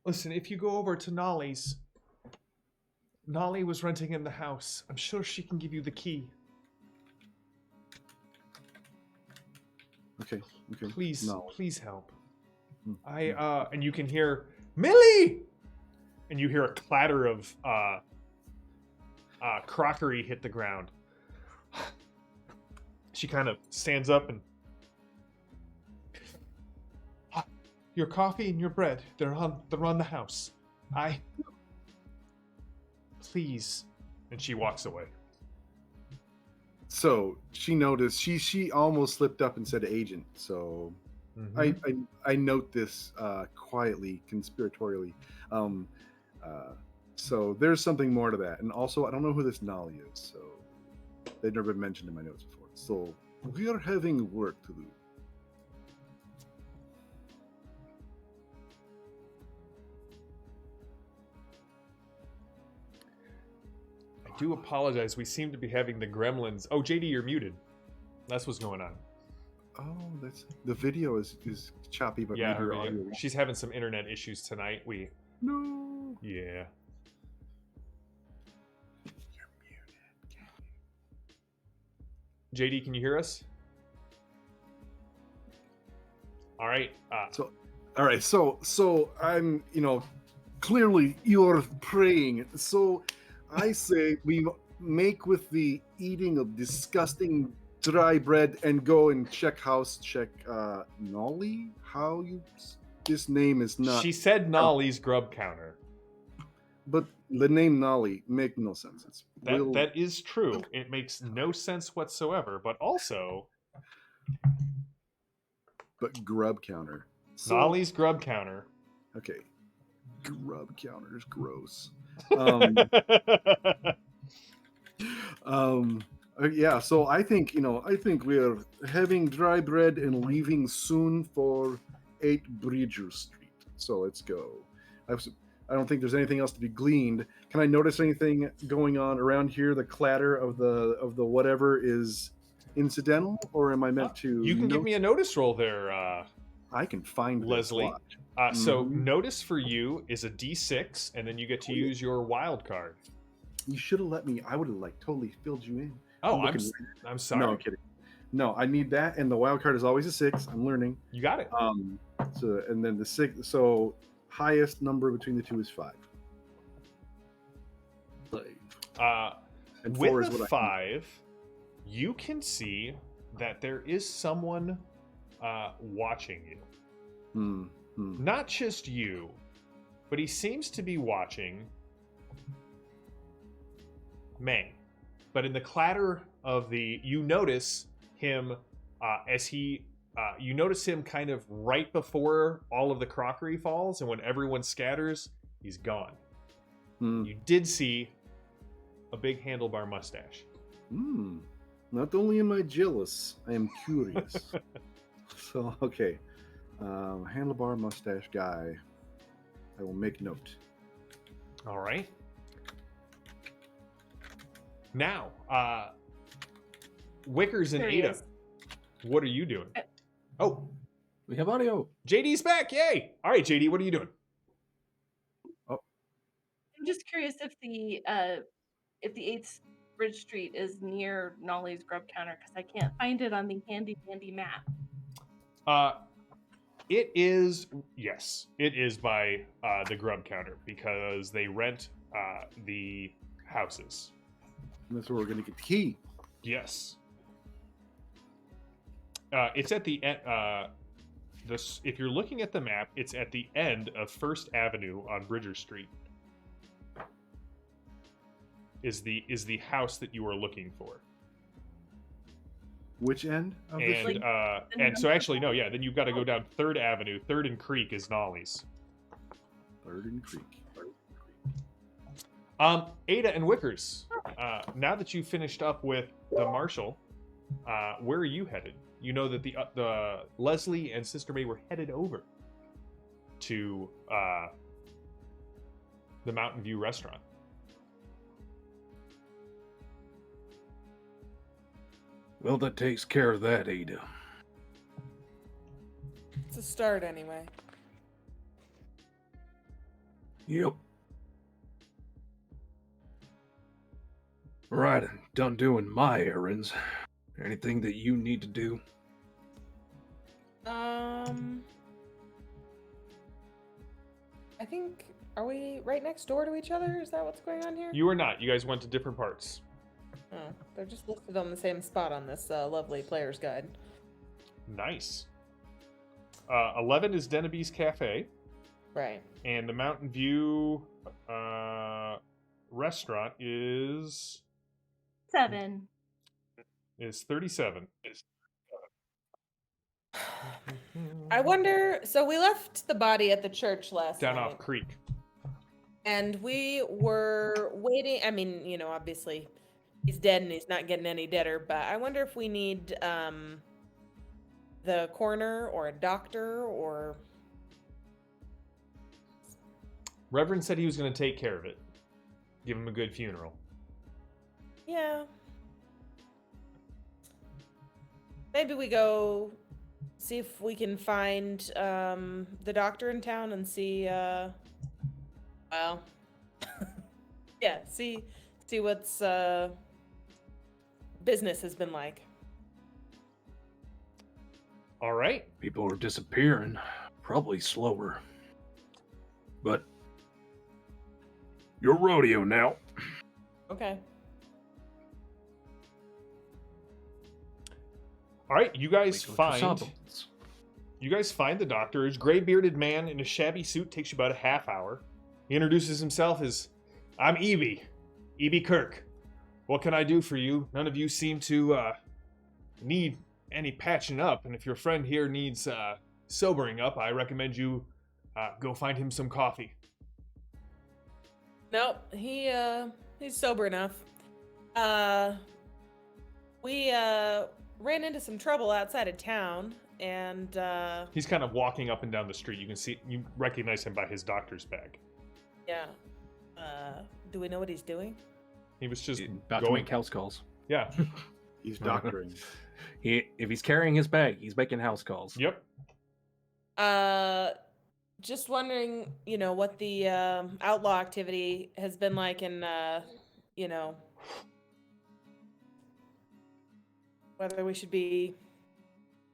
Listen, if you go over to Nolly's, Nolly was renting him the house. I'm sure she can give you the key. Okay. Please, No. please help. Mm. And you can hear, Millie! And you hear a clatter of crockery hit the ground. She kind of stands up and... Your coffee and your bread, they're on the house. Please. And she walks away. So she noticed she almost slipped up and said agent. So I note this quietly, conspiratorially. So there's something more to that. And also I don't know who this Nolly is, so they've never been mentioned in my notes before. So we are having work to do. I do apologize. We seem to be having the gremlins. Oh, JD, you're muted. That's what's going on. Oh, that's the video is choppy, but Yeah, maybe her audio. she's having some internet issues tonight. No. Yeah. You're muted. JD, can you hear us? All right. All right. So I'm, clearly you're praying. So I say we make with the eating of disgusting dry bread and go and check Nolly. This name is not. She said Nolly's grub counter. But the name Nolly make no sense. That is true. It makes no sense whatsoever. But also, but grub counter. Nolly's grub counter. Okay. Grub counter is gross. Yeah, so I think we are having dry bread and leaving soon for 8 Bridger Street. So let's go. I don't think there's anything else to be gleaned. Can I notice anything going on around here? The clatter of the whatever is incidental, or am I meant to? You can give me a notice roll there, I can find Leslie. This. So notice for you is a D6, and then you get to use your wild card. You should have let me. I would have totally filled you in. Oh, I'm sorry. No, I'm kidding. No, I need that, and the wild card is always a 6. I'm learning. You got it. So and then the 6. So highest number between the two is 5. And with the 5, you can see that there is someone watching you. Not just you, but he seems to be watching May. But in the clatter of you notice him you notice him kind of right before all of the crockery falls, and when everyone scatters, he's gone. You did see a big handlebar mustache. Not only am I jealous, I am curious. So, okay. Handlebar mustache guy. I will make note. All right. Now, Wickers and Ada, what are you doing? Oh, we have audio. JD's back! Yay! All right, JD, what are you doing? Oh, I'm just curious if the 8th Bridge Street is near Nolly's grub counter, because I can't find it on the handy map. It is, yes, it is by the grub counter, because they rent the houses. That's where we're going to get the key. Yes. It's at the end. If you're looking at the map, it's at the end of First Avenue on Bridger Street. Is the house that you are looking for? Which end of the And street? and so actually no, yeah, then you've got to go down 3rd Avenue. 3rd and Creek is Nolly's. 3rd and Creek. Ada and Wickers, now that you've finished up with the marshal, where are you headed? You know that the Leslie and Sister May were headed over to the Mountain View restaurant. Well, that takes care of that, Ada. It's a start anyway. Yep. Right, I'm done doing my errands. Anything that you need to do? I think, are we right next door to each other? Is that what's going on here? You are not. You guys went to different parts. Oh, they're just listed on the same spot on this lovely player's guide. Nice. 11 is Denaby's Cafe. Right. And the Mountain View restaurant is 7. 37. I wonder, so we left the body at the church last Down night. off Creek. And we were waiting. I mean, obviously he's dead and he's not getting any deader, but I wonder if we need the coroner or a doctor or... Reverend said he was going to take care of it. Give him a good funeral. Yeah. Maybe we go see if we can find the doctor in town and see, well, yeah, see what's business has been like. All right. People are disappearing, probably slower. But your rodeo now. Okay. All right, you guys We go to find Sawbones. the doctor. His gray-bearded man in a shabby suit. Takes you about a half hour. He introduces himself as, I'm Evie Kirk. What can I do for you? None of you seem to need any patching up, and if your friend here needs sobering up, I recommend you go find him some coffee. Nope, he's sober enough. We ran into some trouble outside of town, and He's kind of walking up and down the street. You recognize him by his doctor's bag. yeah. Do we know what he's doing? He was just About to going. make house calls. Yeah. He's doctoring. If he's carrying his bag, he's making house calls. Yep. Just wondering, what the outlaw activity has been like in, whether we should be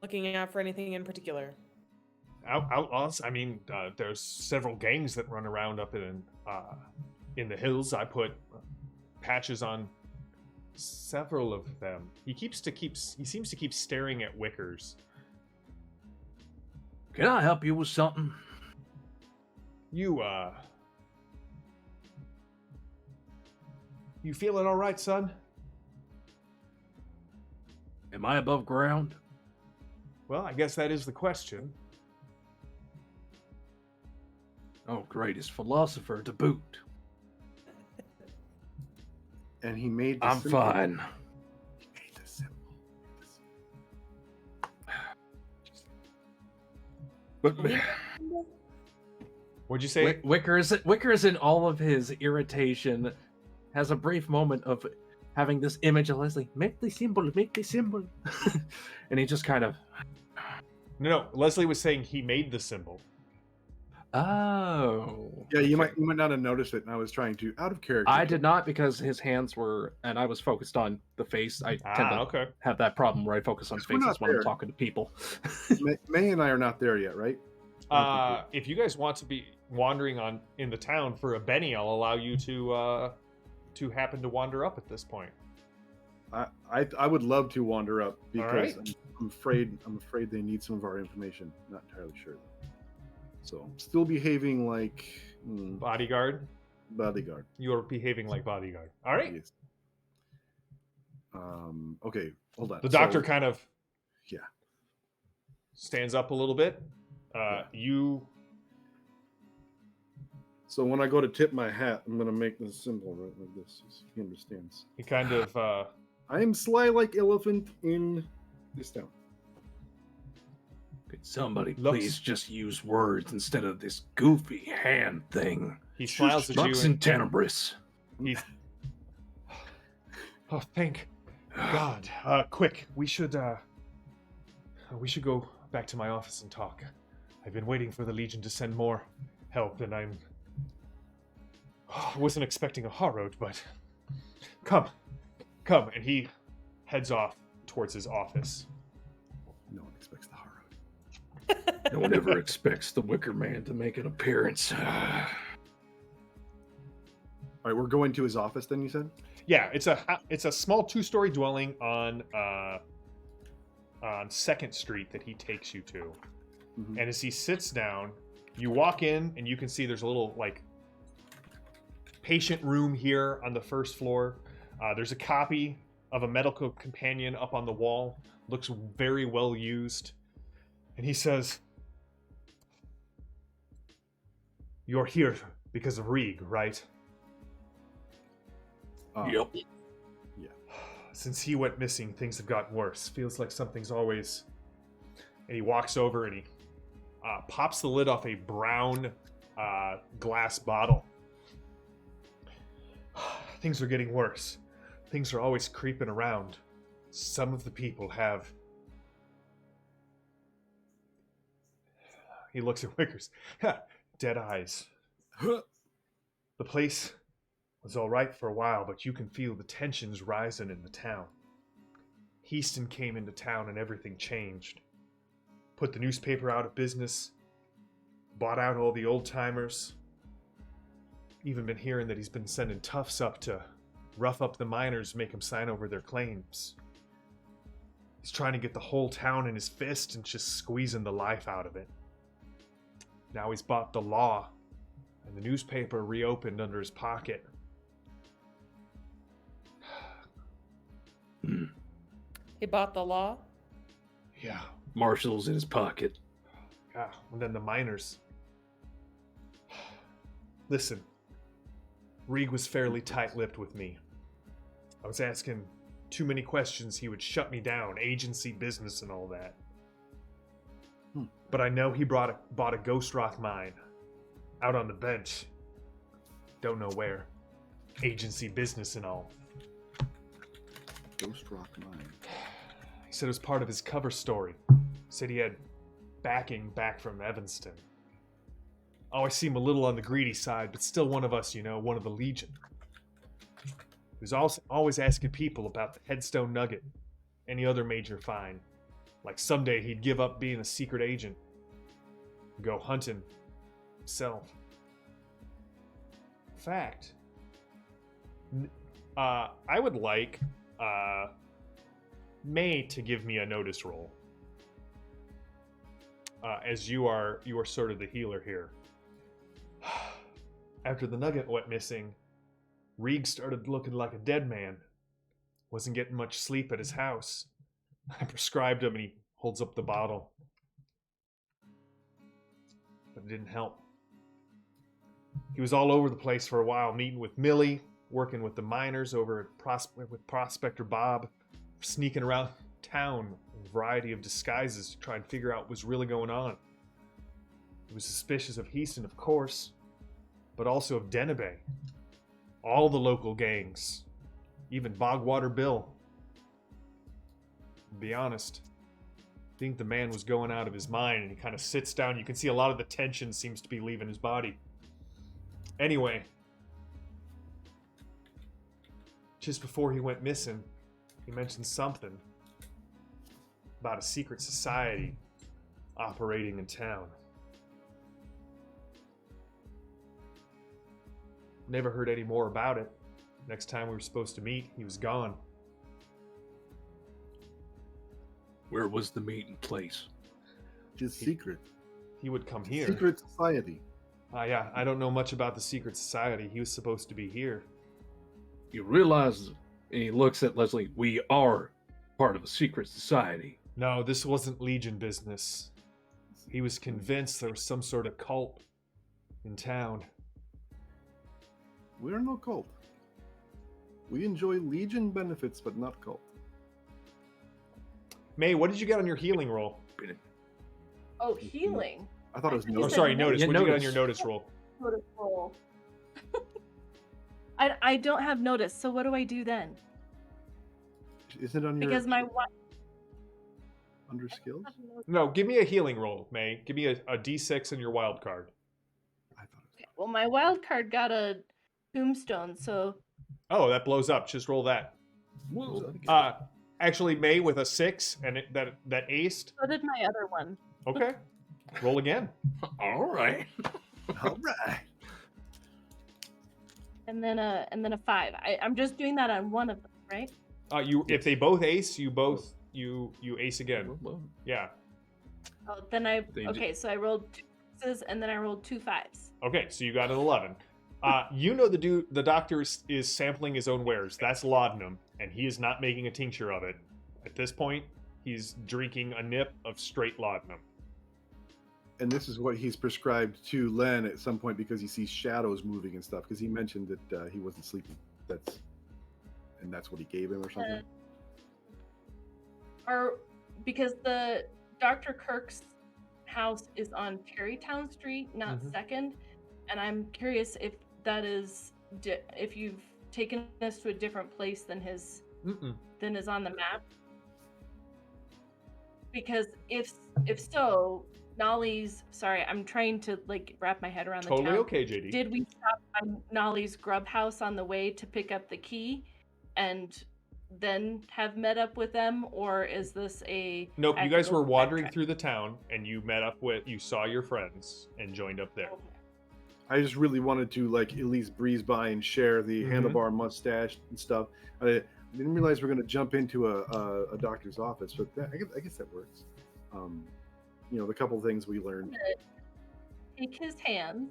looking out for anything in particular. Outlaws. I mean, there's several gangs that run around up in the hills. I put patches on several of them. He seems to keep staring at Wickers. Can I help you with something? You feeling all right, son? Am I above ground? Well, I guess that is the question. Oh, greatest philosopher to boot. And he made the I'm symbol. fine. He made the symbol. But What'd you say? Wickers in all of his irritation has a brief moment of having this image of Leslie, make the symbol, and he just kind of, No, Leslie was saying he made the symbol. oh. Yeah, you might not have noticed it, and I was trying to out of character. I did not, because his hands were, and I was focused on the face. I tend to Okay. have that problem where I focus on We're not faces when I'm there. talking to people. May and I are not there yet, right? If you guys want to be wandering in the town for a Benny, I'll allow you to happen to wander up at this point. I would love to wander up because right. I'm afraid they need some of our information. Not entirely sure. So still behaving like Bodyguard. bodyguard. You are behaving like bodyguard. All right. Yes. Okay, hold on. The doctor So- kind of Yeah. stands up a little bit. You So when I go to tip my hat, I'm gonna make this symbol right like this. So he understands. he kind of I am sly like elephant in this town. Could somebody Looks- please just use words instead of this goofy hand thing? he smiles at Lux you. in tenebris. He's oh, thank God! Quick, we should go back to my office and talk. I've been waiting for the Legion to send more help, and I wasn't expecting a Harrowed, but come, and he heads off towards his office. No one expects the Harrowed. No one ever expects the Wicker Man to make an appearance. All right, we're going to his office. Then you said. Yeah, it's a small 2-story dwelling on 2nd Street that he takes you to. Mhm. And as he sits down, you walk in and you can see there's a little like patient room here on the 1st floor. There's a copy of a medical companion up on the wall. Looks very well used. And he says, "You're here because of Rieg, right? Yep. Since he went missing, things have gotten worse. Feels like something's always..." And he walks over and he pops the lid off a brown glass bottle. "Things are getting worse. Things are always creeping around. Some of the people have..." He looks at Wickers. "Dead eyes. The place was all right for a while, but you can feel the tensions rising in the town. Heaston came into town and everything changed. Put the newspaper out of business, bought out all the old-timers. Even been hearing that he's been sending toughs up to rough up the miners, make them sign over their claims. He's trying to get the whole town in his fist and just squeezing the life out of it. Now he's bought the law, and the newspaper reopened under his pocket. He bought the law. Yeah, Marshall's in his pocket. yeah. And then the miners. Listen, Rieg was fairly tight-lipped with me. I was asking too many questions, he would shut me down, agency business and all that. But I know he bought a ghost rock mine out on the bench. Don't know where. Agency business and all. Ghost Rock Mine. He said it was part of his cover story. Said he had backing back from Evanston. Always seemed a little on the greedy side, but still one of us, one of the Legion. He was also always asking people about the Headstone Nugget, any other major find. Like someday he'd give up being a secret agent and go hunting himself. Fact. I would like May to give me a notice roll. As you are sort of the healer here. After the Nugget went missing, Rieg started looking like a dead man. Wasn't getting much sleep at his house. I prescribed him and he holds up the bottle. But it didn't help. He was all over the place for a while, meeting with Millie, working with the miners over at with Prospector Bob, sneaking around town in a variety of disguises to try and figure out what was really going on. He was suspicious of Heaston, of course, but also of Denebay. All the local gangs, even Bogwater Bill. To be honest, I think the man was going out of his mind, and he kind of sits down. You can see a lot of the tension seems to be leaving his body. Anyway, just before he went missing, he mentioned something about a secret society operating in town. Never heard any more about it. Next time we were supposed to meet, he was gone. Where was the meeting place? His secret. He would come here. Secret society. Yeah, I don't know much about the secret society. He was supposed to be here. You realize And he looks at Leslie. We are part of a secret society. No, this wasn't Legion business. He was convinced there was some sort of cult in town. We're no cult. We enjoy Legion benefits, but not cult. May, what did you get on your healing roll? Oh, healing. I thought it was You no. Or said sorry, notice. Yeah, What did you get on notice. your notice roll? Notice roll. I don't have notice, so what do I do then? Is it on your Because my under skills? No, give me a healing roll, May. Give me a d6 and your wild card. I thought it well, my wild card got a tombstone, so Oh, that blows up. Just roll that. was. Actually, May with a 6 and that aced. so did my other one. Okay. Roll again. All right. All right. And then a 5. I'm just doing that on one of them, right? If they both ace, you ace again. Yeah. Oh, then I They okay. So I rolled 2 6s and then I rolled 2 5s. Okay, so you got an 11. You know the doctor is sampling his own wares. That's laudanum, and he is not making a tincture of it. At this point, he's drinking a nip of straight laudanum. And this is what he's prescribed to Len at some point because he sees shadows moving and stuff. Because he mentioned that he wasn't sleeping. That's what he gave him or something. Or because the Dr. Kirk's house is on Cherrytown Street, not Mhm. Second, and I'm curious if that is if you've taken us to a different place than is on the map. Because if so, Nolly's sorry, I'm trying to like wrap my head around the Totally town. okay, JD. Did we stop by Nolly's grub house on the way to pick up the key and then have met up with them, or is this a Nope, you guys were actual wandering backtrack? through the town and you saw your friends and joined up there. Okay. I just really wanted to like at least breeze by and share the Mhm. handlebar mustache and stuff. I didn't realize we're going to jump into a doctor's office, but I guess that works. The couple things we learned. Take his hands,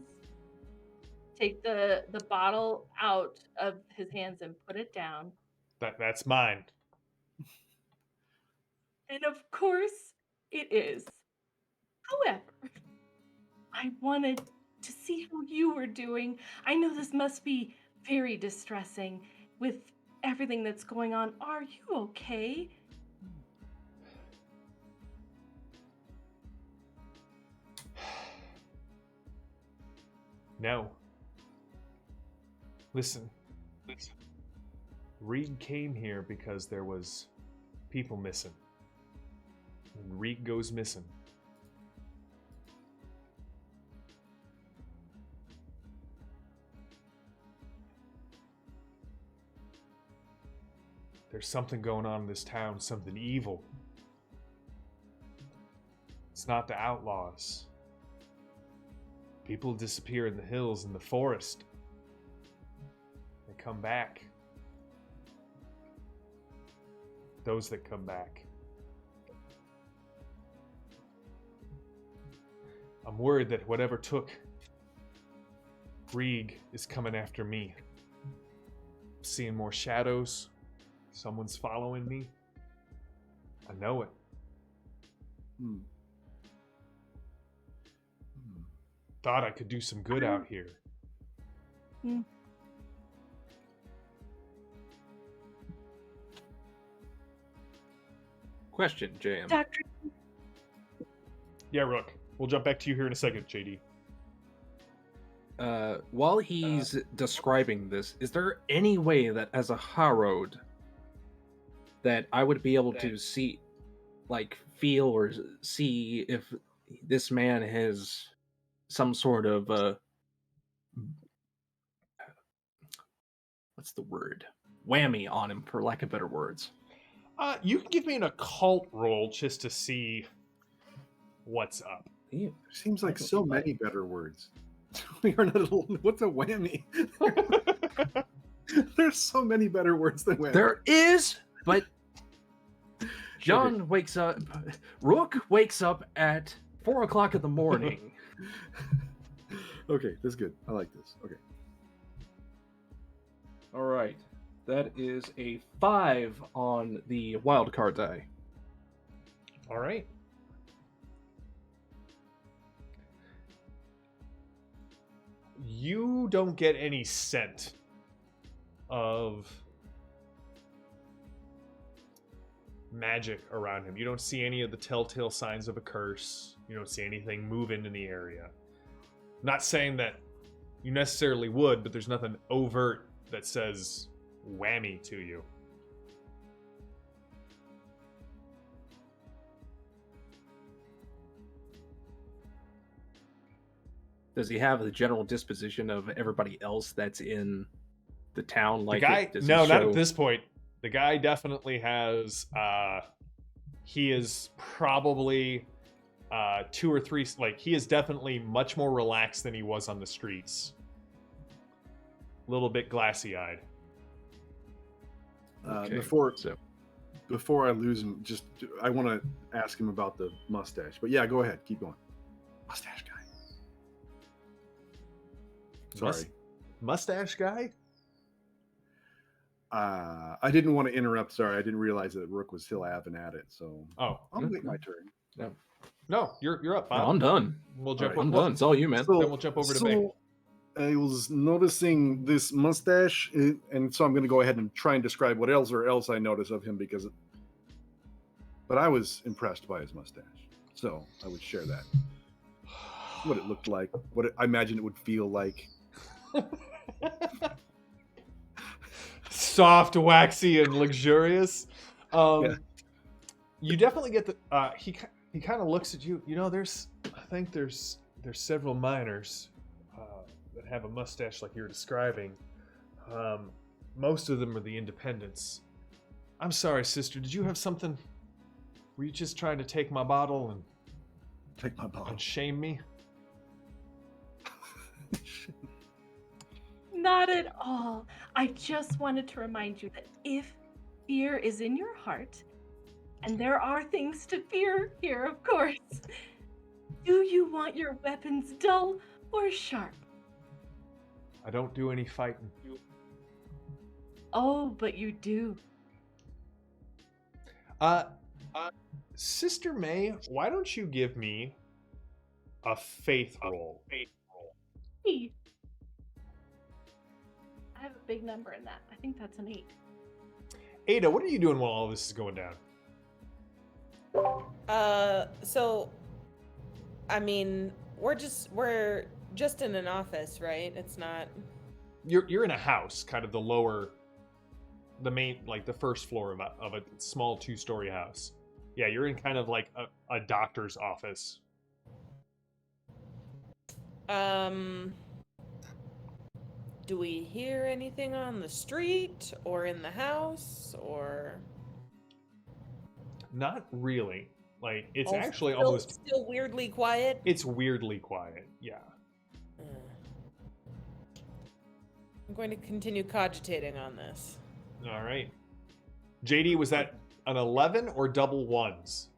take the bottle out of his hands and put it down. That's mine. And of course it is. However, I wanted to see how you were doing. I know this must be very distressing with everything that's going on. Are you okay? No. Listen. Reed came here because there was people missing. When Reed goes missing, there's something going on in this town, something evil. It's not the outlaws. People disappear in the hills, in the forest. They come back. Those that come back. I'm worried that whatever took Reed is coming after me. I'm seeing more shadows. Someone's following me. I know it. Hmm. Thought I could do some good out here. Question, JM. Doctor, Yeah, Rook. We'll jump back to you here in a second, JD. While he's describing this, is there any way that as a Harrowed that I would be able to see, like, feel or see if this man has some sort of what's the word? Whammy on him, for lack of better words. You can give me an occult roll just to see what's up. Yeah. There seems like so many better words. We are not a little. What's a whammy? There's so many better words than whammy. There is, but John wakes up. Rook wakes up at 4 o'clock in the morning. Okay, that's good. I like this. Okay. All right. That is a 5 on the wild card die. All right. You don't get any scent of magic around him. You don't see any of the telltale signs of a curse. You don't see anything moving in the area. Not saying that you necessarily would, but there's nothing overt that says whammy to you. Does he have the general disposition of everybody else that's in the town? Like The guy, does he no, not show- at this point. The guy definitely has. He is probably 2 or 3. Like he is definitely much more relaxed than he was on the streets. A little bit glassy-eyed. Okay, Before I lose him, I want to ask him about the mustache. But yeah, go ahead, keep going. Mustache guy. Sorry. Mustache guy? I didn't want to interrupt. Sorry, I didn't realize that Rook was still having at it. So Oh. I'll wait my turn. No, you're up, Bob. No, I'm done. We'll jump All I'm over. done. It's all you, man. Then we'll jump over to May. I was noticing this mustache, and so I'm going to go ahead and try and describe what else I notice of him but I was impressed by his mustache, so I would share that. What it looked like, I imagine it would feel like. Soft, waxy, and luxurious. Yeah. You definitely get the. He kind of looks at you. You know, I think there's several miners that have a mustache like you're describing. Most of them are the independents. I'm sorry, sister. Did you have something? Were you just trying to take my bottle and Take my bottle. shame me? Not at all. I just wanted to remind you that if fear is in your heart, and there are things to fear here, of course, do you want your weapons dull or sharp? I don't do any fighting. Oh, but you do. Sister May, why don't you give me a faith roll? Hey. I have a big number in that. I think that's an 8. Ada, what are you doing while all this is going down? So, I mean, we're just in an office, right? It's not. You're in a house, kind of the main, like the first floor of a small 2-story house. Yeah, you're in kind of like a doctor's office. Do we hear anything on the street or in the house or? Not really. Like it's Oh, actually still- almost. still weirdly quiet. It's weirdly quiet. Yeah. I'm going to continue cogitating on this. All right. JD, was that an 11 or double ones?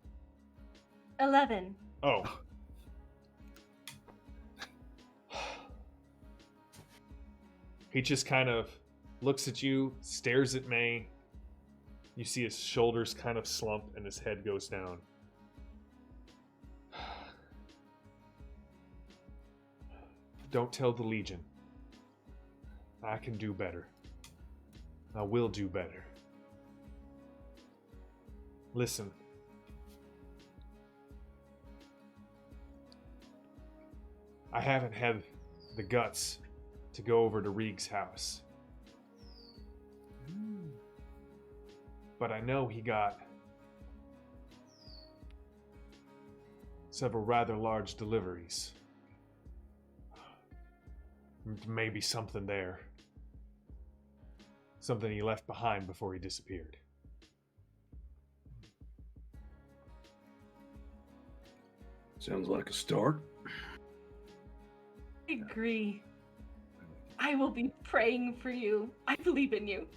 11. Oh. He just kind of looks at you, stares at May. You see his shoulders kind of slump and his head goes down. Don't tell the Legion. I can do better. I will do better. Listen. I haven't had the guts to go over to Reeg's house. But I know he got several rather large deliveries. Maybe something there. Something he left behind before he disappeared. Sounds like a start. I agree. I will be praying for you. I believe in you.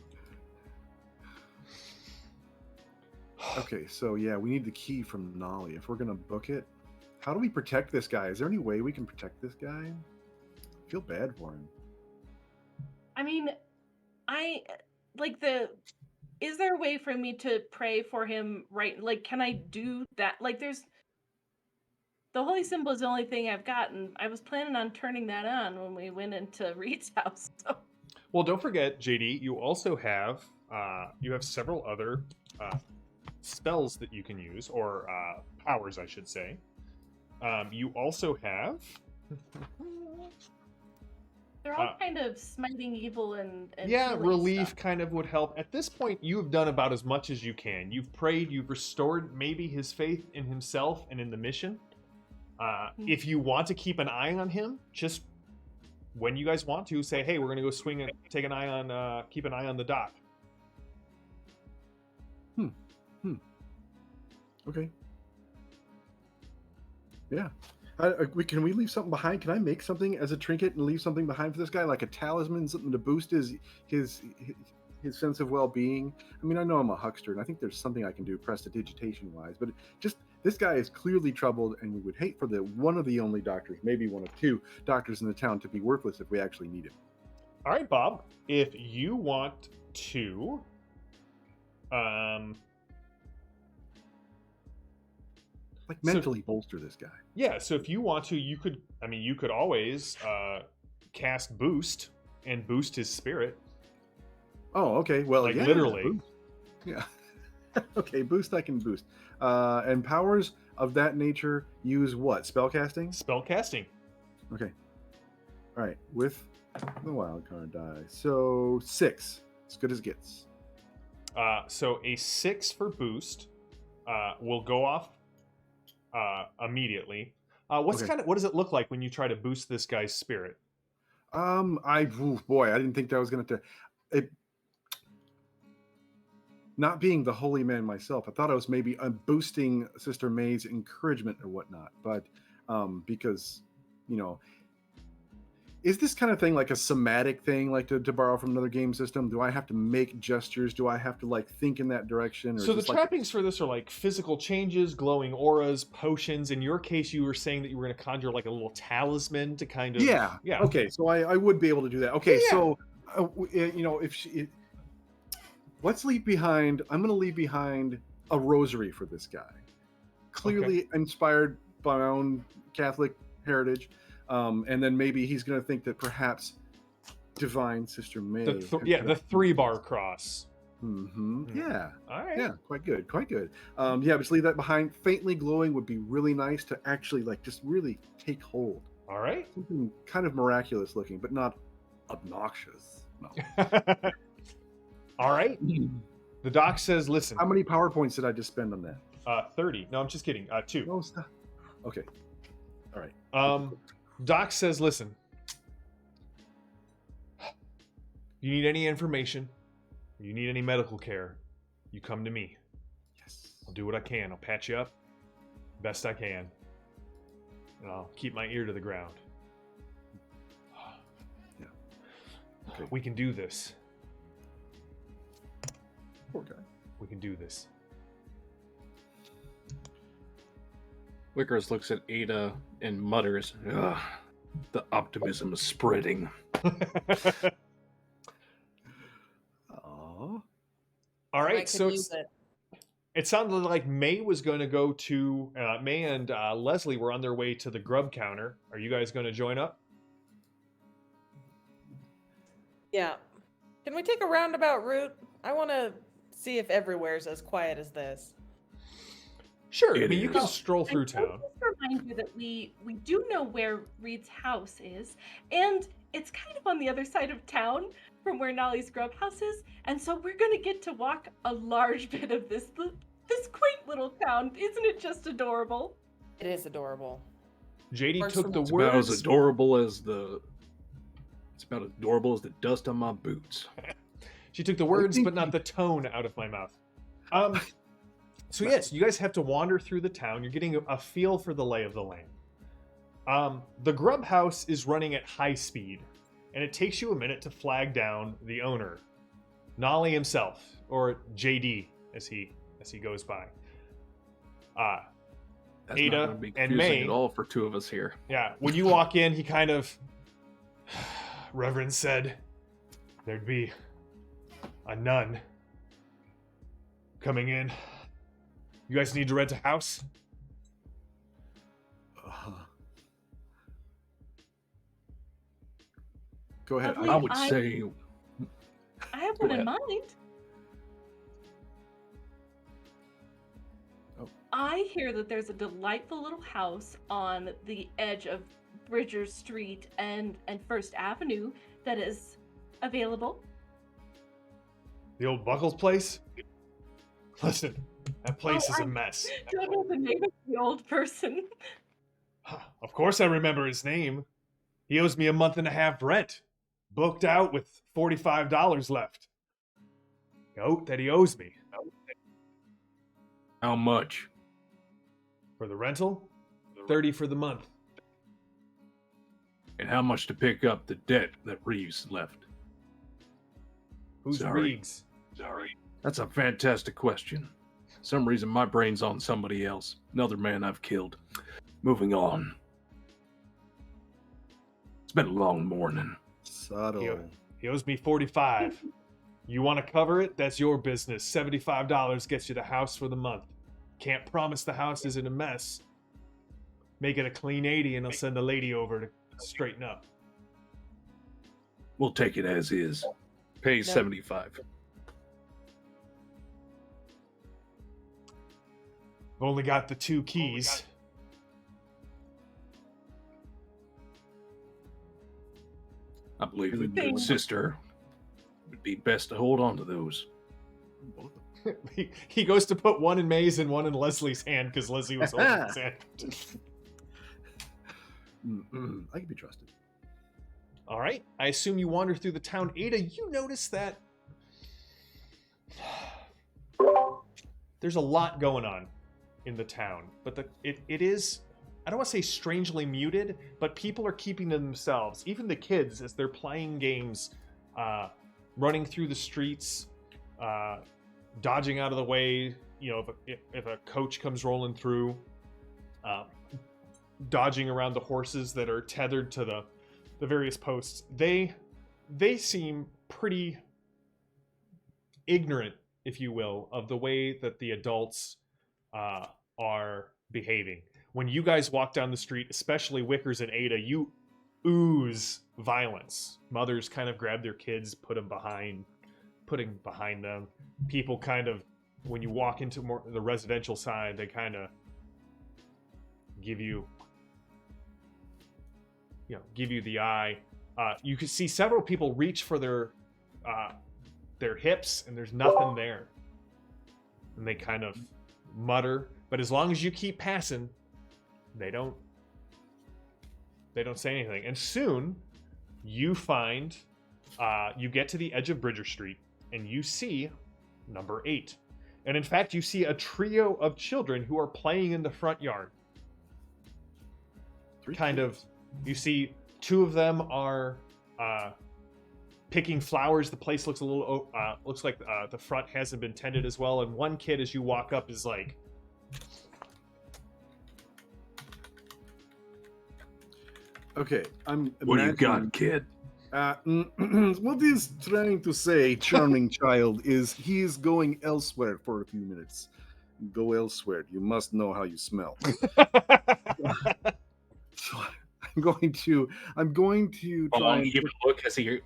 Okay, so yeah, we need the key from Nolly. If we're gonna book it, how do we protect this guy? Is there any way we can protect this guy? I feel bad for him. I mean, like is there a way for me to pray for him, right? Like, can I do that? Like, the holy symbol is the only thing I've got, and I was planning on turning that on when we went into Reed's house. So. Well, don't forget, JD, you also have several other spells that you can use, or powers, I should say. You also have... They're all kind of smiting evil and yeah, healing relief stuff. kind of would help. At this point, you have done about as much as you can. You've prayed, you've restored maybe his faith in himself and in the mission. If you want to keep an eye on him, just when you guys want to, say, hey, we're going to go swing and take an eye on, keep an eye on the dock. Okay. Yeah. Can we leave something behind? Can I make something as a trinket and leave something behind for this guy, like a talisman, something to boost his sense of well-being? I mean, I know I'm a huckster, and I think there's something I can do prestidigitation-wise, but just this guy is clearly troubled, and we would hate for one of the only doctors, maybe one of two doctors in the town, to be worthless if we actually need him. All right, Bob. If you want to, like mentally bolster this guy. Yeah. So if you want to, you could always cast boost and boost his spirit. Oh, okay. Well, like yeah, literally. Boost. Yeah. Okay, boost I can boost. And powers of that nature use what? Spellcasting? Spellcasting. Okay. All right, with the wild card die. So 6, as good as gets. So a 6 for boost will go off immediately. What does it look like when you try to boost this guy's spirit? I didn't think that was going to. Not being the holy man myself, I thought I was maybe boosting Sister May's encouragement or whatnot. But because, is this kind of thing like a somatic thing, like to borrow from another game system? Do I have to make gestures? Do I have to think in that direction? Or so the trappings for this are like physical changes, glowing auras, potions. In your case, you were saying that you were going to conjure like a little talisman to kind of... Yeah. Okay, so I would be able to do that. Okay, so, if she... Let's leave behind... I'm going to leave behind a rosary for this guy. Clearly inspired by my own Catholic heritage. And then maybe he's going to think that perhaps Divine Sister May... the 3-bar cross. Mm-hmm. Yeah. All right. Yeah, quite good. Just leave that behind. Faintly glowing would be really nice to actually just really take hold. All right. Something kind of miraculous looking, but not obnoxious. No. All right. The doc says, listen. How many PowerPoints did I just spend on that? 30. No, I'm just kidding. 2. No, stop. Okay. All right. Doc says, listen. You need any information, you need any medical care, you come to me. Yes. I'll do what I can. I'll patch you up best I can. And I'll keep my ear to the ground. Yeah. Okay. We can do this. Poor guy. We can do this. Wickers looks at Ada and mutters, "Ugh, the optimism is spreading." Aww. All right, I could so use it. it sounded like May was going to go to... May and Leslie were on their way to the grub counter. Are you guys going to join up? Yeah. Can we take a roundabout route? I want to see if everywhere's as quiet as this. Sure. It I mean, you can is. stroll through I town. will just remind you that we do know where Reed's house is, and it's kind of on the other side of town from where Nolly's grub house is, and so we're gonna get to walk a large bit of this quaint little town. Isn't it just adorable? It is adorable. JD Works took for the me. It's about as words. adorable as the. It's about as adorable as the dust on my boots. She took the words, think but not the tone out of my mouth. So yes, you guys have to wander through the town. You're getting a feel for the lay of the land. The grub house is running at high speed, and it takes you a minute to flag down the owner, Nolly himself, or JD as he goes by. That's Ada not going to be and confusing May. at all for two of us here. Yeah, when you walk in, he kind of, Reverend said there'd be a nun coming in. You guys need to rent a house? Go ahead. Lovely. I would say I have Go one in ahead. mind. Oh. I hear that there's a delightful little house on the edge of Bridger Street and First Avenue that is available. The old Buckles place? Listen, that place is a I mess. don't know the name of the old person. Of course I remember his name. He owes me a month and a half rent. Booked out with $45 left. That he owes me. how much? For the rental? 30 for the month. And how much to pick up the debt that Reeves left? Who's Sorry. Reeves? Sorry. That's a fantastic question. Some reason my brain's on somebody else. Another man I've killed. Moving on. It's been a long morning. Subtle. He owes me 45. You want to cover it? That's your business. $75 gets you the house for the month. Can't promise the house isn't a mess. Make it a clean 80 and I'll send the lady over to straighten up. We'll take it as is. Pay No. 75. I've only got the 2 keys. I believe with Thank good sister, it would be best to hold on to those. He goes to put one in May's and one in Leslie's hand because Leslie was holding his hand. I can be trusted. All right. I assume you wander through the town. Ada, you notice that there's a lot going on in the town, but it is, I don't want to say strangely muted, but people are keeping to themselves. Even the kids, as they're playing games, running through the streets, dodging out of the way, if a coach comes rolling through, dodging around the horses that are tethered to the various posts. They seem pretty ignorant, if you will, of the way that the adults are behaving. When you guys walk down the street, especially Wickers and Ada, you ooze violence. Mothers kind of grab their kids, putting behind them. People kind of, when you walk into more the residential side, they kind of give you the eye. You can see several people reach for their hips, and there's nothing there. And they kind of mutter, but as long as you keep passing, they don't say anything. And soon, you find, you get to the edge of Bridger Street, and you see number 8. And in fact, you see a trio of children who are playing in the front yard. You see 2 of them are picking flowers. The place looks a little, looks like the front hasn't been tended as well. And one kid, as you walk up, is like, Okay, I'm. What do you got, imagining- kid? What he's trying to say, charming child, is he is going elsewhere for a few minutes. Go elsewhere. You must know how you smell. So I'm going to Oh, try and even look as he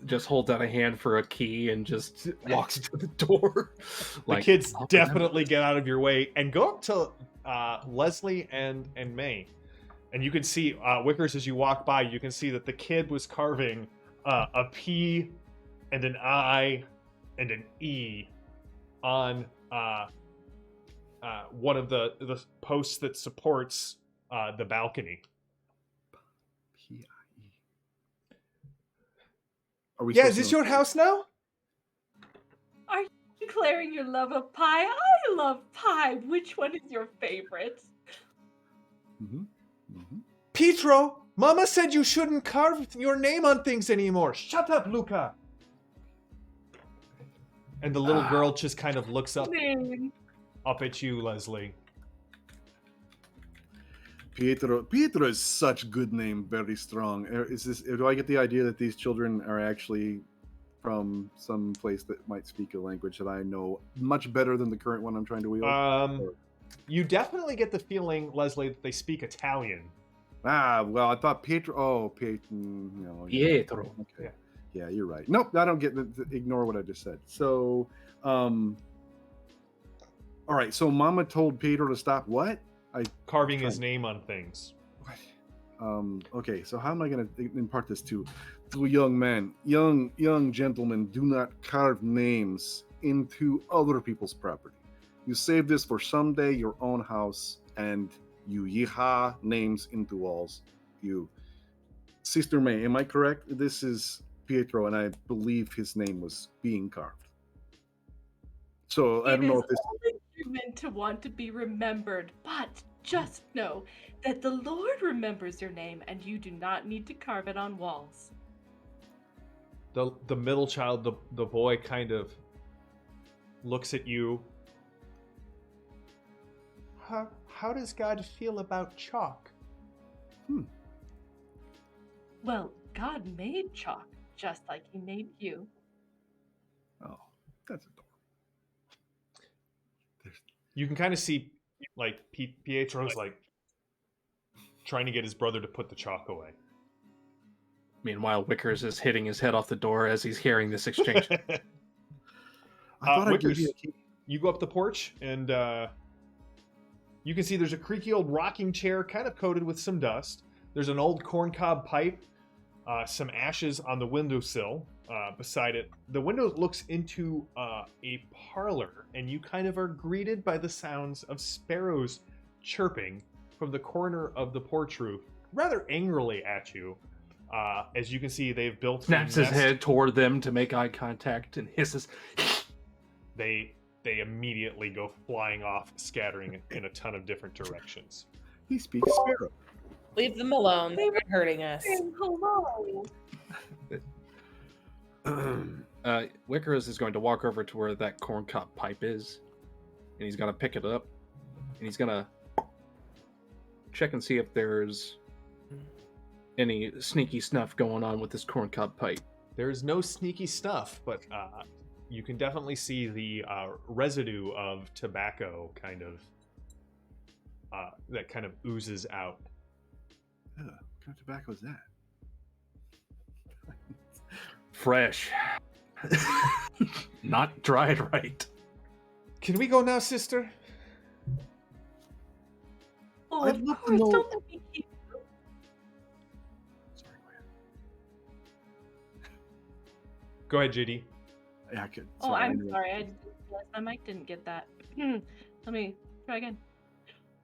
just holds out a hand for a key and just walks to the door. the kids definitely get out of your way and go up to Leslie and May. And you can see, Wickers, as you walk by, you can see that the kid was carving a P and an I and an E on one of the posts that supports the balcony. P-I-E. Are we Yeah, supposed is this to know- your house now? Are you declaring your love of pie? I love pie. Which one is your favorite? Mhm, mhm. Pietro, Mama said you shouldn't carve your name on things anymore. Shut up, Luca. And the little girl just kind of looks up Name. at you, Leslie. Pietro is such good name, very strong. Is this? Do I get the idea that these children are actually from some place that might speak a language that I know much better than the current one I'm trying to wield? You definitely get the feeling, Leslie, that they speak Italian. Well, I thought Pietro. Oh, no, Pietro. Okay. Yeah, you're right. Nope, I don't get ignore what I just said. So, all right. So, Mama told Pietro to stop what? Carving his name on things. What? Okay. So, how am I going to impart this to young men, young gentlemen? Do not carve names into other people's property. You save this for someday your own house, and you yeehaw names into walls. You, Sister May, am I correct? This is Pietro, and I believe his name was being carved. So I don't know if this. It is only human to want to be remembered, but just know that the Lord remembers your name, and you do not need to carve it on walls. The middle child, the boy, kind of looks at you. How does God feel about chalk? Well, God made chalk just like he made you. Oh, that's adorable. You can kind of see, like, Pietro's, like, trying to get his brother to put the chalk away. Meanwhile, Wickers is hitting his head off the door as he's hearing this exchange. I thought I gave you a key. You go up the porch, and you can see there's a creaky old rocking chair, kind of coated with some dust. There's an old corncob pipe, some ashes on the windowsill beside it. The window looks into a parlor, and you kind of are greeted by the sounds of sparrows chirping from the corner of the porch roof, rather angrily at you. As you can see, they've built Snaps his head toward them to make eye contact and hisses. They immediately go flying off, scattering in a ton of different directions. He speaks sparrow. Leave them alone. They're hurting us. Hello. Wickers is going to walk over to where that corncob pipe is, and he's going to pick it up, and he's going to check and see if there's any sneaky stuff going on with this corncob pipe. There's no sneaky stuff, but you can definitely see the residue of tobacco kind of that kind of oozes out. What kind of tobacco is that? Fresh. Not dried right. Can we go now, sister? Oh, I'd of love to course, know- don't let me keep you. Sorry, Go ahead, JD. yeah, I could. Oh, sorry, I'm anyway. sorry. I didn't realize my mic didn't get that. Let me try again.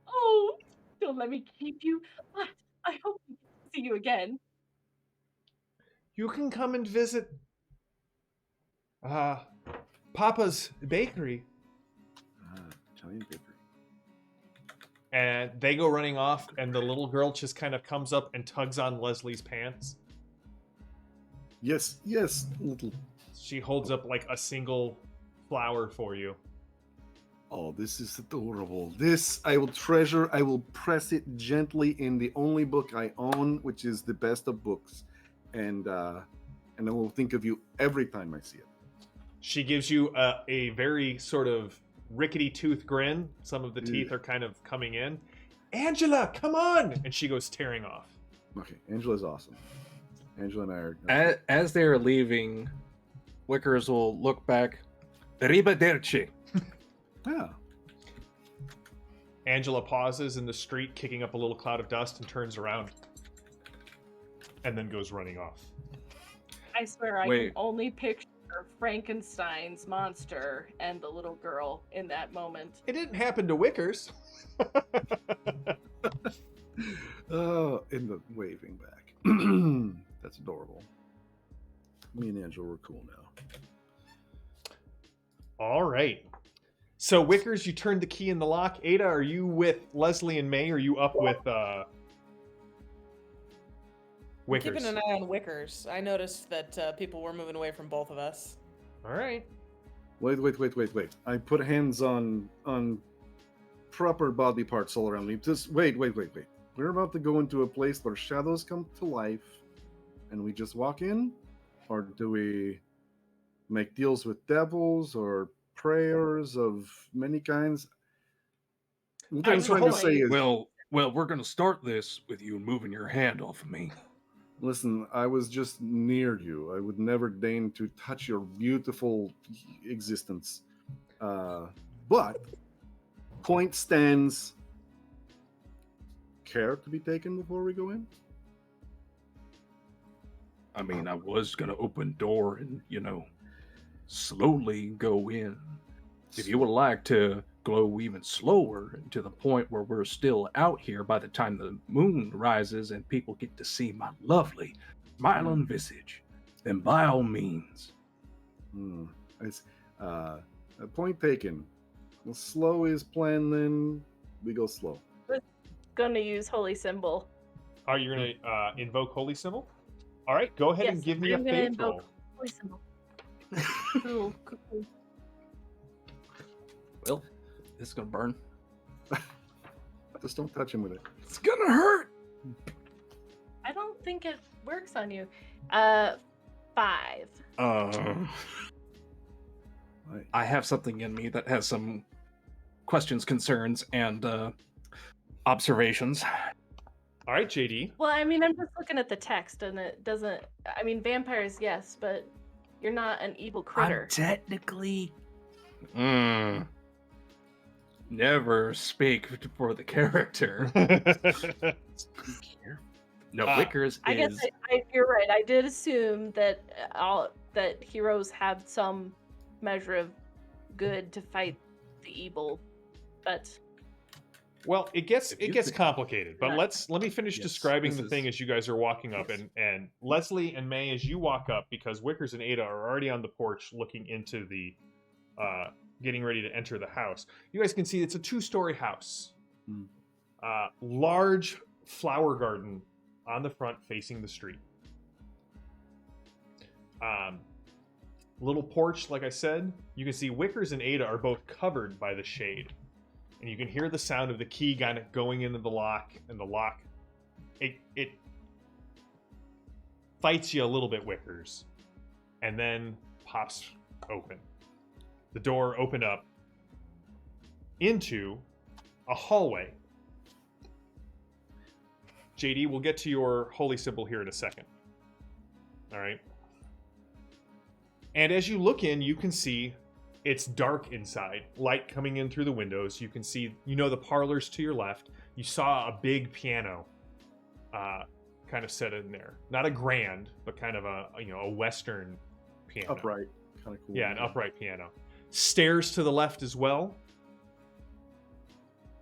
Oh, don't let me keep you. But I hope we see you again. You can come and visit Papa's bakery. Italian bakery. And they go running off, and the little girl just kind of comes up and tugs on Leslie's pants. Yes, little. She holds up like a single flower for you. Oh, this is adorable. This I will treasure. I will press it gently in the only book I own, which is the best of books, and I will think of you every time I see it. She gives you a very sort of rickety tooth grin. Some of the teeth are kind of coming in. Angela, come on! And she goes tearing off. Okay, Angela's awesome. Angela and I are. As they're leaving, Wickers will look back. Arrivederci. Yeah. Angela pauses in the street, kicking up a little cloud of dust, and turns around. And then goes running off. I swear I Wait. can only picture Frankenstein's monster and the little girl in that moment. It didn't happen to Wickers. Oh, in the waving back. That's adorable. Me and Angela were cool now. All right. So, Wickers, you turned the key in the lock. Ada, are you with Leslie and May, or are you up with Wickers? Keeping an eye on Wickers. I noticed that people were moving away from both of us. All right. Wait. I put hands on proper body parts all around me. Just wait. We're about to go into a place where shadows come to life, and we just walk in, or do we make deals with devils or prayers of many kinds? What I'm trying to say is, Well, we're gonna start this with you moving your hand off of me. listen, I was just near you. I would never deign to touch your beautiful existence. But point stands. Care to be taken before we go in? I mean, I was gonna open door and slowly go in. If you would like to glow even slower to the point where we're still out here by the time the moon rises and people get to see my lovely smiling visage, then by all means. It's point taken. Well, slow is planned, then we go slow. Gonna use holy symbol. Are you going to invoke Holy Symbol? All right, go ahead and give me a I'm gonna faith invoke roll. holy symbol. Cool, cool. Well, this is gonna burn. Just don't touch him with it. It's gonna hurt. I don't think it works on you. 5. Right. I have something in me that has some questions, concerns, and observations. All right, JD. Well, I mean, I'm just looking at the text, and it doesn't. I mean, vampires, yes, but you're not an evil critter. I'm technically. Never speak for the character. No, Wickers I guess is. you're right. I did assume that that heroes have some measure of good to fight the evil, but Well, it gets complicated, but Yeah. let me finish Yes, describing this the is- thing as you guys are walking up, and Leslie and May, as you walk up, because Wickers and Ada are already on the porch looking into the, getting ready to enter the house. You guys can see it's a 2-story house, large flower garden on the front facing the street. Little porch, like I said. You can see Wickers and Ada are both covered by the shade. And you can hear the sound of the key kind of going into the lock, and the lock, it fights you a little bit, Wickers, and then pops open. The door opened up into a hallway. JD, we'll get to your holy symbol here in a second. All right. And as you look in, you can see it's dark inside, light coming in through the windows. You can see, the parlors to your left. You saw a big piano kind of set in there. Not a grand, but kind of a Western piano. Upright. Kind of cool. Yeah, an upright piano. Stairs to the left as well.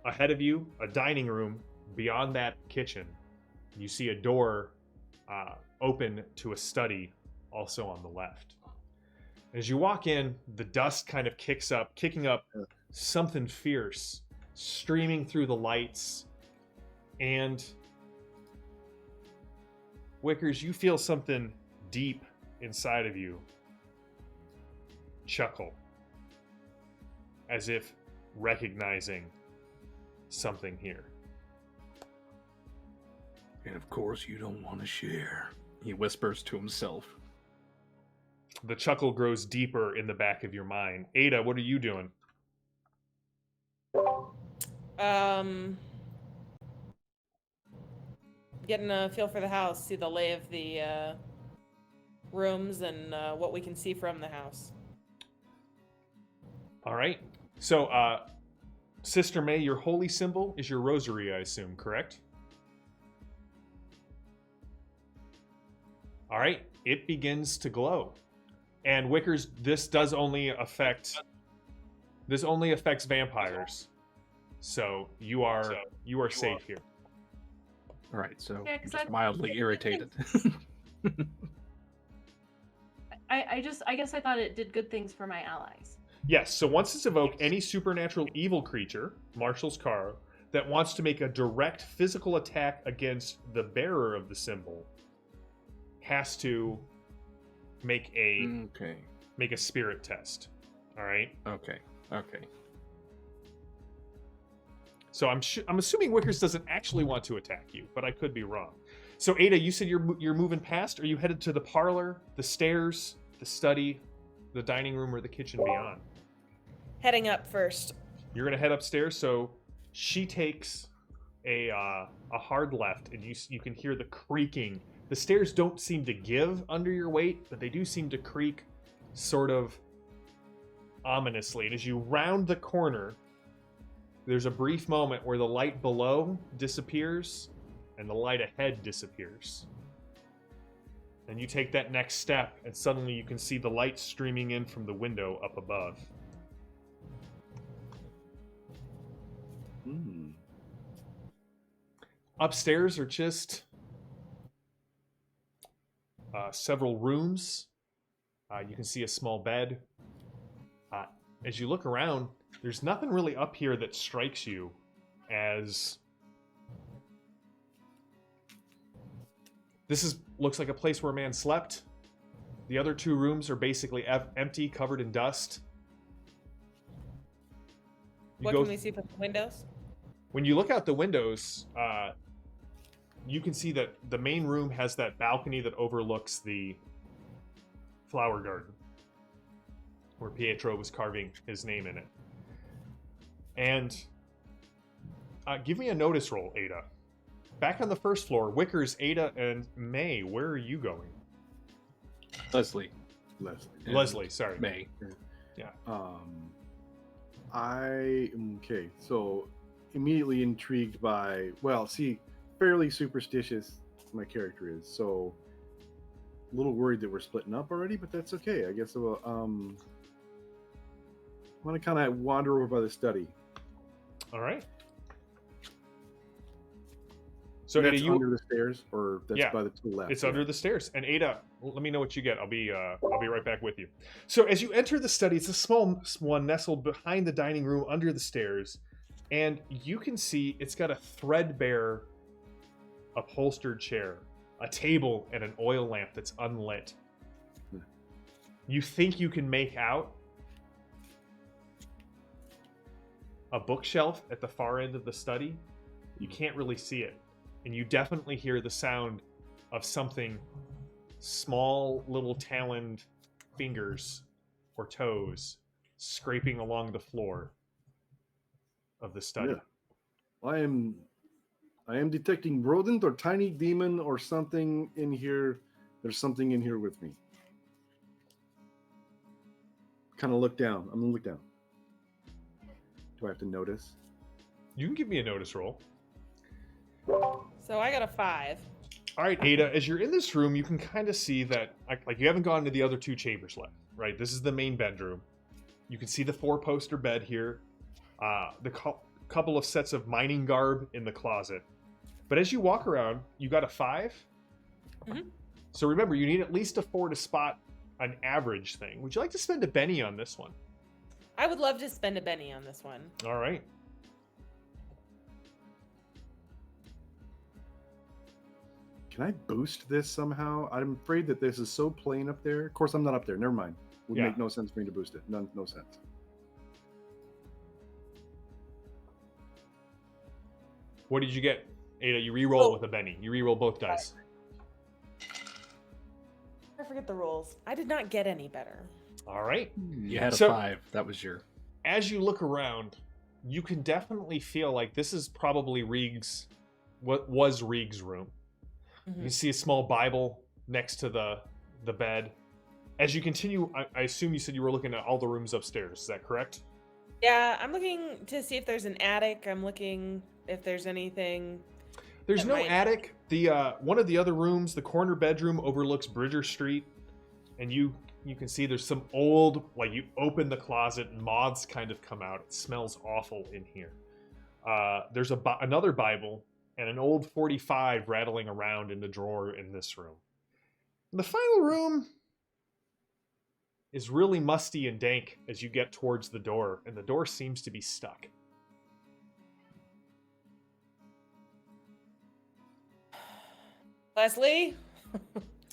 Ahead of you, a dining room. Beyond that, kitchen. You see a door open to a study also on the left. As you walk in, the dust kind of kicking up something fierce, streaming through the lights. And Wickers, you feel something deep inside of you chuckle, as if recognizing something here. And of course, you don't want to share. He whispers to himself. The chuckle grows deeper in the back of your mind. Ada, what are you doing? Getting a feel for the house, see the lay of the rooms and what we can see from the house. All right. So, Sister May, your holy symbol is your rosary, I assume, correct? All right. It begins to glow. And Wickers, this only affects vampires. So you are safe here. All right, so Yeah, 'cause just I- mildly irritated. I guess I thought it did good things for my allies. Yes, so once it's evoked, any supernatural evil creature, Marshall's car, that wants to make a direct physical attack against the bearer of the symbol has to make a spirit test. All right? Okay. So I'm assuming Wickers doesn't actually want to attack you, but I could be wrong. So Ada, you said you're moving past. Are you headed to the parlor, the stairs, the study? the dining room or the kitchen beyond? Heading up first. You're gonna head upstairs. So she takes a hard left, and you can hear the creaking. The stairs don't seem to give under your weight, but they do seem to creak, sort of ominously. And as you round the corner, there's a brief moment where the light below disappears and the light ahead disappears. And you take that next step, and suddenly you can see the light streaming in from the window up above. Upstairs are just several rooms. You can see a small bed. As you look around, there's nothing really up here that strikes you as... This looks like a place where a man slept. The other two rooms are basically empty, covered in dust. What can we see from the windows? When you look out the windows, you can see that the main room has that balcony that overlooks the flower garden, where Pietro was carving his name in it. And give me a notice roll, Ada. Back on the first floor, Wickers, Ada, and May, where are you going? Leslie. Leslie, sorry. May. Yeah. Okay, so immediately intrigued by, well, see, fairly superstitious my character is, so a little worried that we're splitting up already, but that's okay. I guess I'll, I want to kind of wander over by the study. All right. So that's Ada, under the stairs, or that's by the left? It's under the stairs. And Ada, let me know what you get. I'll be right back with you. So as you enter the study, it's a small one nestled behind the dining room under the stairs, and you can see it's got a threadbare upholstered chair, a table, and an oil lamp that's unlit. You think you can make out a bookshelf at the far end of the study. You can't really see it. And you definitely hear the sound of something, small little taloned fingers or toes scraping along the floor of the study. Yeah. I am detecting rodent or tiny demon or something in here. There's something in here with me. Kind of look down. I'm gonna look down. Do I have to notice? You can give me a notice roll. So I got a 5. All right, Ada, as you're in this room, you can kind of see that, like, you haven't gone to the other two chambers left, right? This is the main bedroom. You can see the 4-poster bed here, the couple of sets of mining garb in the closet. But as you walk around, you got a 5. Mm-hmm. So remember, you need at least a 4 to spot an average thing. Would you like to spend a Benny on this one? I would love to spend a Benny on this one. All right. Can I boost this somehow? I'm afraid that this is so plain up there. Of course, I'm not up there. Never mind. Would make no sense for me to boost it. No sense. What did you get, Ada? You re-roll with a Benny. You re-roll both dice. I forget the rolls. I did not get any better. All right. You had a 5. That was your... As you look around, you can definitely feel like this is probably what was Reeg's room. Mm-hmm. You can see a small Bible next to the bed. As you continue, I assume you said you were looking at all the rooms upstairs. Is that correct? Yeah, I'm looking to see if there's an attic. I'm looking if there's anything. There's no attic. The one of the other rooms, the corner bedroom, overlooks Bridger Street, and you can see there's some old, like, you open the closet and moths kind of come out. It smells awful in here. There's another Bible and an old 45 rattling around in the drawer in this room. The final room is really musty and dank as you get towards the door, and the door seems to be stuck. Leslie?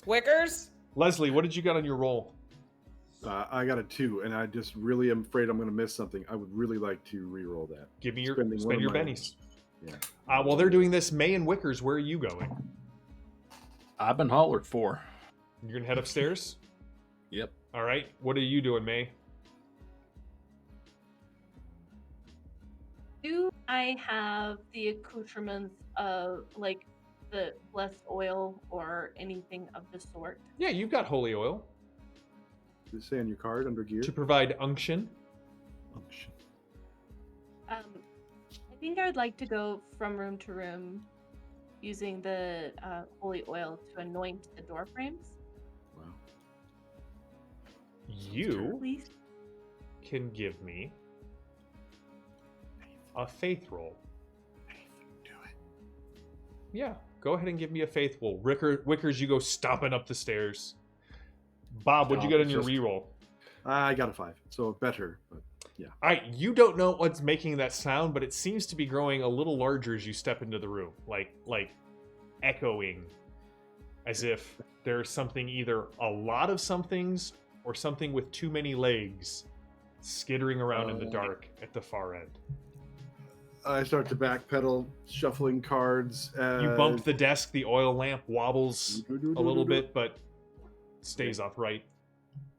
Wickers? Leslie, what did you get on your roll? I got a 2, and I just really am afraid I'm going to miss something. I would really like to re-roll that. Give me spend your bennies. Yeah. While they're doing this, May and Wickers, where are you going? I've been hollered for. You're gonna head upstairs? Yep. All right. What are you doing, May? Do I have the accoutrements of like the blessed oil or anything of the sort? Yeah, you've got holy oil Does it say on your card under gear? to provide unction. Oh, shit. I think I'd like to go from room to room using the holy oil to anoint the door frames. Wow. You Please. can give me a faith roll. Do it. Yeah, go ahead and give me a faith roll. Wickers, you go stomping up the stairs. Bob, what'd you get on your reroll? I got a 5, so better. But yeah. All right, you don't know what's making that sound, but it seems to be growing a little larger as you step into the room, like echoing, as if there's something, either a lot of somethings or something with too many legs, skittering around in the dark at the far end. I start to backpedal, shuffling cards. You bump the desk, the oil lamp wobbles a little bit, but stays upright.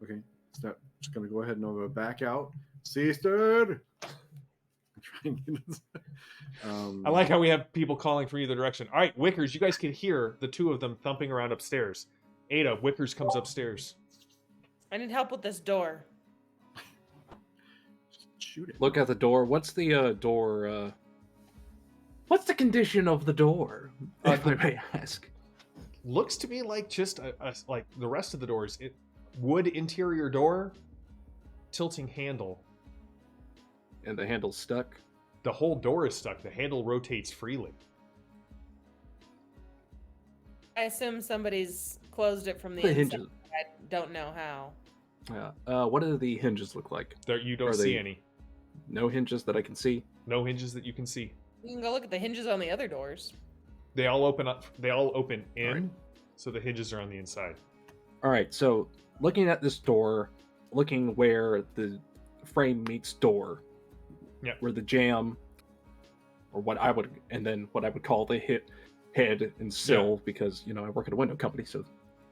Okay, so just gonna go ahead and I'm gonna back out. Sister. I like how we have people calling from either direction. All right, Wickers, you guys can hear the two of them thumping around upstairs. Ada, Wickers comes upstairs. I need help with this door. Shoot it. Look at the door. What's the door? What's the condition of the door? If I may ask. Looks to me like just like the rest of the doors. Wood interior door, tilting handle. And the handle's stuck. The whole door is stuck. The handle rotates freely. I assume somebody's closed it from the The inside. hinges. I don't know how. Yeah. What do the hinges look like? There, you don't Are see they- any. No hinges that I can see. No hinges that you can see. You can go look at the hinges on the other doors. They all open up. They all open in, All right. so the hinges are on the inside. All right. So looking at this door, looking where the frame meets door, Yep. where the jamb, or what I would call the head and sill, because I work at a window company, so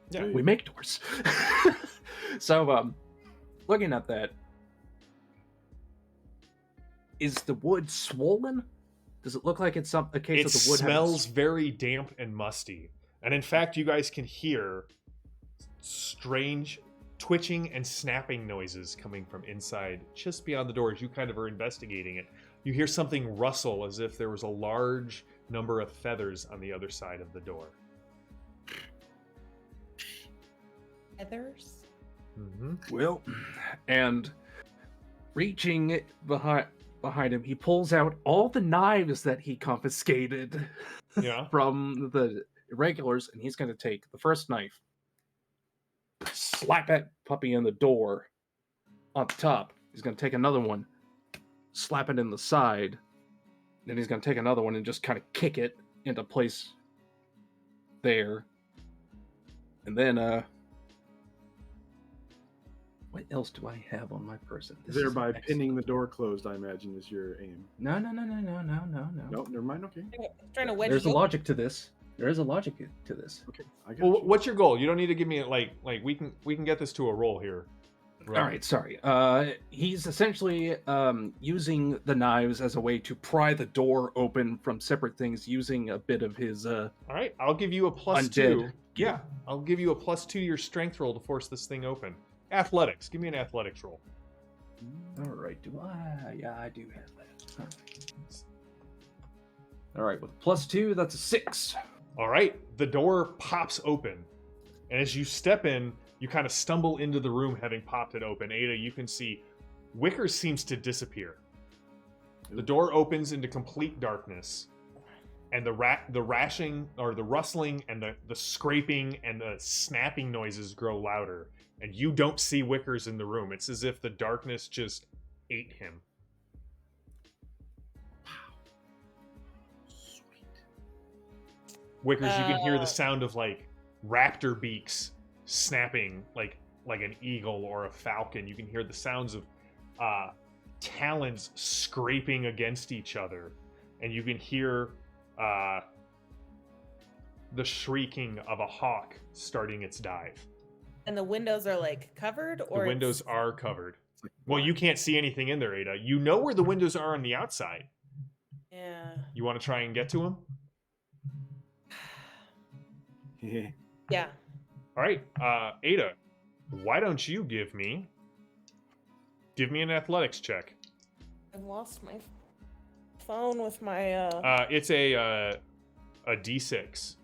Yeah. we make doors. So looking at that, is the wood swollen? Does it look like it's a case It of the wood smells very damp and musty. And in fact, you guys can hear strange twitching and snapping noises coming from inside, just beyond the doors. You kind of are investigating it. You hear something rustle as if there was a large number of feathers on the other side of the door. Feathers? Mm-hmm. Well, and reaching behind him, he pulls out all the knives that he confiscated Yeah. from the irregulars, and he's going to take the first knife, slap that puppy in the door on the top. He's going to take another one, slap it in the side. Then he's going to take another one and just kind of kick it into place there. And then, what else do I have on my person? This is Thereby excellent. pinning the door closed, I imagine, is your aim. No. No, never mind. Okay. Trying to wedge There's a you. logic to this. There is a logic to this. Okay. I got Well, you. what's your goal? You don't need to give me like we can get this to a roll here. All right, sorry. He's essentially using the knives as a way to pry the door open from separate things, using a bit of his. All right, I'll give you a +2. Undead. Yeah, I'll give you a +2 to your strength roll to force this thing open. Athletics. Give me an athletics roll. All right, do I? Yeah, I do have that. All right, with +2, that's a 6. All right, the door pops open, and as you step in, you kind of stumble into the room, having popped it open. Ada, you can see Wickers seems to disappear. The door opens into complete darkness, and the rustling and the scraping and the snapping noises grow louder, and you don't see Wickers in the room. It's as if the darkness just ate him. Wickers, you can hear the sound of like raptor beaks snapping like an eagle or a falcon. You can hear the sounds of talons scraping against each other, and you can hear the shrieking of a hawk starting its dive. And the windows are like covered, The or windows it's- are covered. It's like Well, you can't see anything in there, Ada. You know where the windows are on the outside. Yeah. You want to try and get to them? black. Yeah. All right, Ada, why don't you give me an athletics check? I've lost my phone with my It's a D6.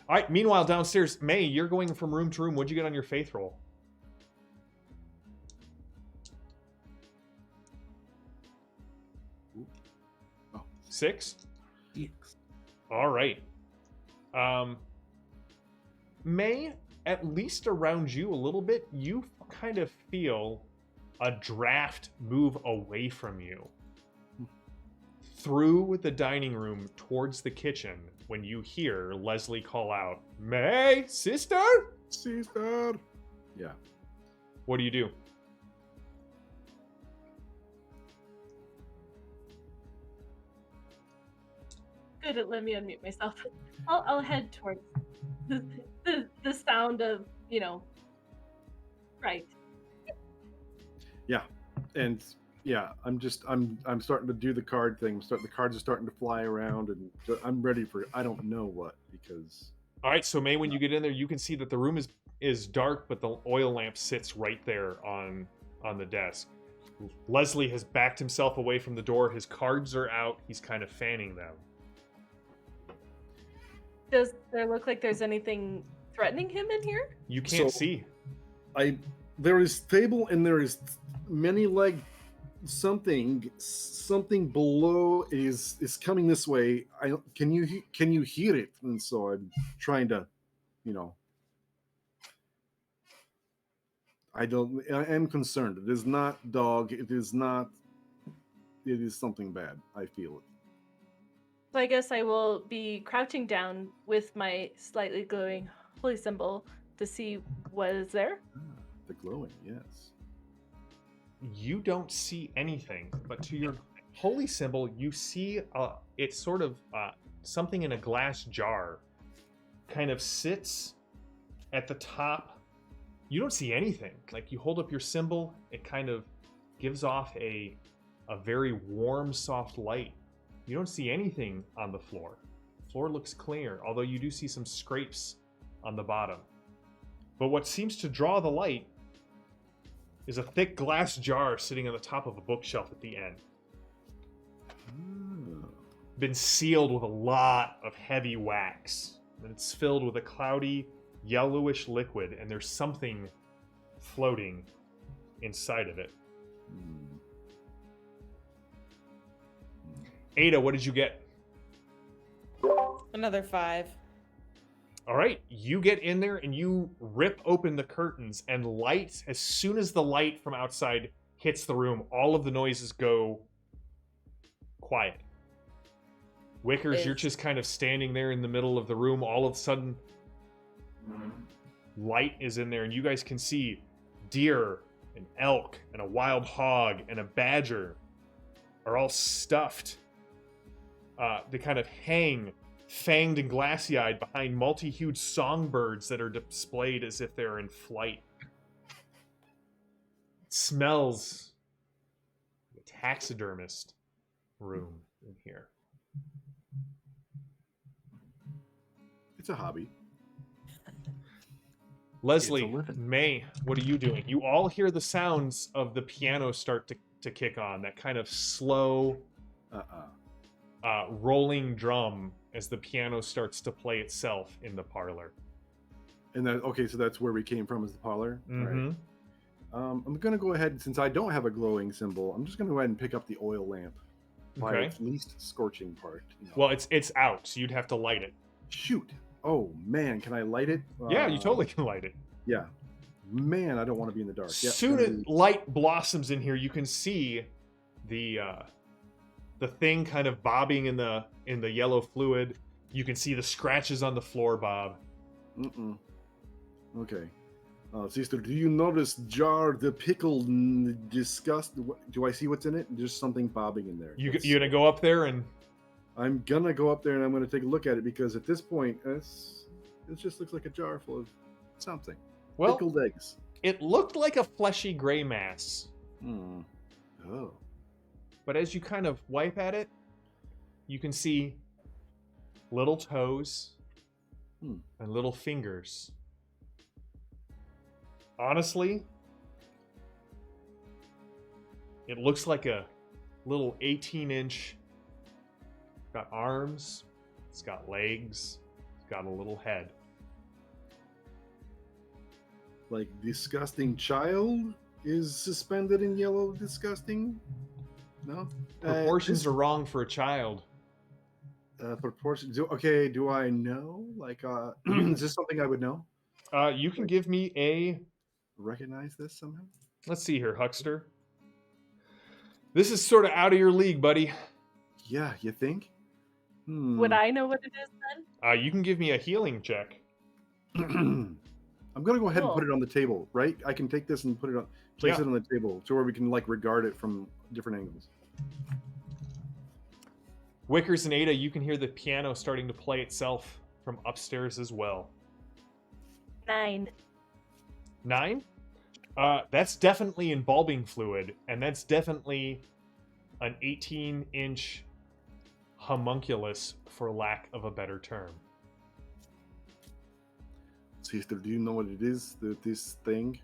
All right. Meanwhile, downstairs, May, you're going from room to room. What'd you get on your faith roll? Oh. 6. Yes. All right. May, at least around you a little bit, you kind of feel a draft move away from you through the dining room towards the kitchen when you hear Leslie call out, May, sister? Sister. Yeah. What do you do? Good at let me unmute myself. I'll head towards the sound of, right. Yeah. And yeah, I'm starting to do the card thing. The cards are starting to fly around, and I'm ready for I don't know what, because All right, so May, when you get in there, you can see that the room is dark, but the oil lamp sits right there on the desk. Leslie has backed himself away from the door. His cards are out. He's kind of fanning them. Does there look like there's anything threatening him in here? You can't So- see. there is table and there is many leg something below is coming this way. Can you hear it? And so I'm trying to, I am concerned. It is not dog. It is something bad. I feel it. So I guess I will be crouching down with my slightly glowing holy symbol to see what is there. The glowing, yes. You don't see anything, but to your holy symbol, you see it's sort of something in a glass jar kind of sits at the top. You don't see anything. Like, you hold up your symbol, it kind of gives off a very warm, soft light. You don't see anything on the floor. The floor looks clear, although you do see some scrapes on the bottom. But what seems to draw the light is a thick glass jar sitting on the top of a bookshelf at the end. Oh. Been sealed with a lot of heavy wax. And it's filled with a cloudy, yellowish liquid, and there's something floating inside of it. Hmm. Ada, what did you get? another 5. All right, you get in there and you rip open the curtains, and light, as soon as the light from outside hits the room, all of the noises go quiet. Wickers, you're just kind of standing there in the middle of the room. All of a sudden, light is in there, and you guys can see deer, an elk, and a wild hog, and a badger are all stuffed. They kind of hang fanged and glassy-eyed behind multi-hued songbirds that are displayed as if they're in flight. It smells like a taxidermist room in here. It's a hobby. Leslie, It's a living. May, what are you doing? You all hear the sounds of the piano start to kick on, that kind of slow, rolling drum as the piano starts to play itself in the parlor. And then, okay, so that's where we came from, is the parlor. All right. Mm-hmm. I'm gonna go ahead, since I don't have a glowing symbol. I'm just gonna go ahead and pick up the oil lamp by Okay. its least scorching part. Well, it's out, so you'd have to light it. Shoot! Oh man, can I light it? Yeah, you totally can light it. Yeah. Man, I don't want to be in the dark. Yep, Soon gonna as be- light blossoms in here, you can see the thing kind of bobbing in the yellow fluid. You can see the scratches on the floor, Bob. Mm-mm. Okay. Sister, do you notice jar the pickle disgust? Do I see what's in it? There's something bobbing in there. You Let's- gonna go up there and I'm gonna go up there and I'm gonna take a look at it, because at this point, it just looks like a jar full of something. Well, Pickled eggs. it looked like a fleshy gray mass, Hmm. Oh. but as you kind of wipe at it, you can see little toes and little fingers. Honestly, it looks like a little 18-inch. Got arms, it's got legs, it's got a little head. Like disgusting child is suspended in yellow disgusting? No? Proportions are wrong for a child. Proportions. Okay, do I know? Like, is this something I would know? You can give me a... Recognize this somehow? Let's see here, Huckster. This is sort of out of your league, buddy. Yeah, you think? Would I know what it is then? You can give me a healing check. I'm gonna go ahead and put Cool. it on the table, right? I can take this and put it on, place it on the table, to where we can like regard it from different angles. Wickers and Ada, you can hear the piano starting to play itself from upstairs as well. 9. 9? That's definitely embalming fluid, and that's definitely an 18-inch homunculus, for lack of a better term. Sister, do you know what it is? This thing?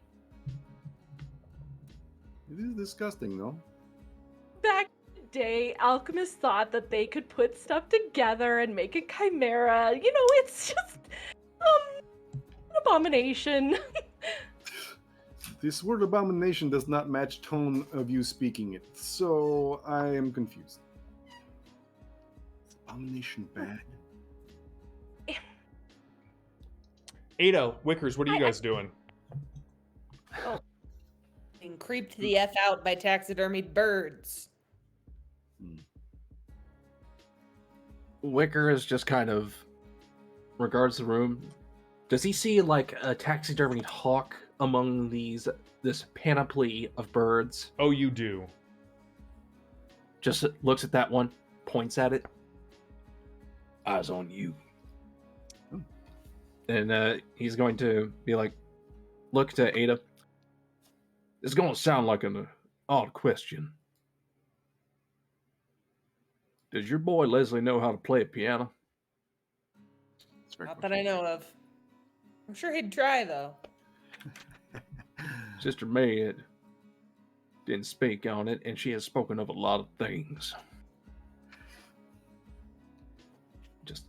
It is disgusting, no? Back in the day, alchemists thought that they could put stuff together and make a chimera. You know, it's just an abomination. This word abomination does not match tone of you speaking it, so I am confused. Is abomination bad? Ada, Wickers, what are you guys doing? Being creeped the F out by taxidermied birds. Wicker is just kind of regards the room. Does he see like a taxidermied hawk among this panoply of birds? Oh, you do. Just looks at that one, points at it. Eyes on you. And he's going to be like, look to Ada. It's going to sound like an odd question. Does your boy Leslie know how to play a piano? Not that I know of. I'm sure he'd try, though. Sister May didn't speak on it, and she has spoken of a lot of things. Just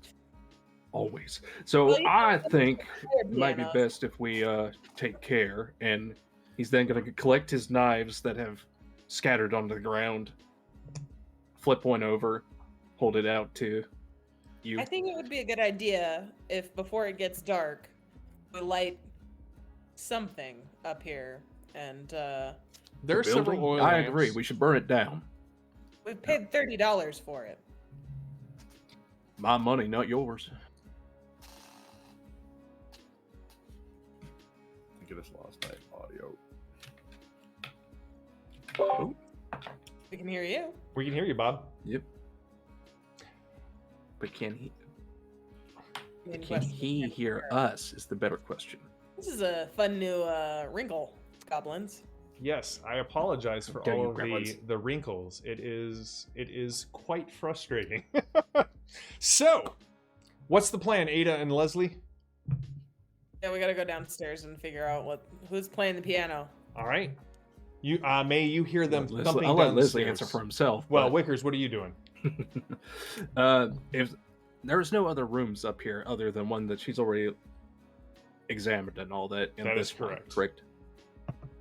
always. So Well, you I know, think it might be piano. best if we take care, and he's then going to collect his knives that have scattered onto the ground, flip one over, hold it out to you. I think it would be a good idea if, before it gets dark, we light something up here. And There are several Building? oil I lamps. agree. We should burn it down. we've paid $30 for it. My money, not yours. I think I just lost my audio. Oh, We can hear you. We can hear you, Bob. yep. But can he? Main Can question. he hear us? Is the better question. This is a fun new wrinkle, goblins. Yes, I apologize for Dare you, all of grandmas. the wrinkles. It is quite frustrating. So, what's the plan, Ada and Leslie? Yeah, we gotta go downstairs and figure out who's playing the piano. All right. You May you hear them Leslie, thumping I'll let Leslie downstairs. answer for himself. Well, but- Wickers, what are you doing? if there's no other rooms up here other than one that she's already examined and all that. In That this is one, correct. correct.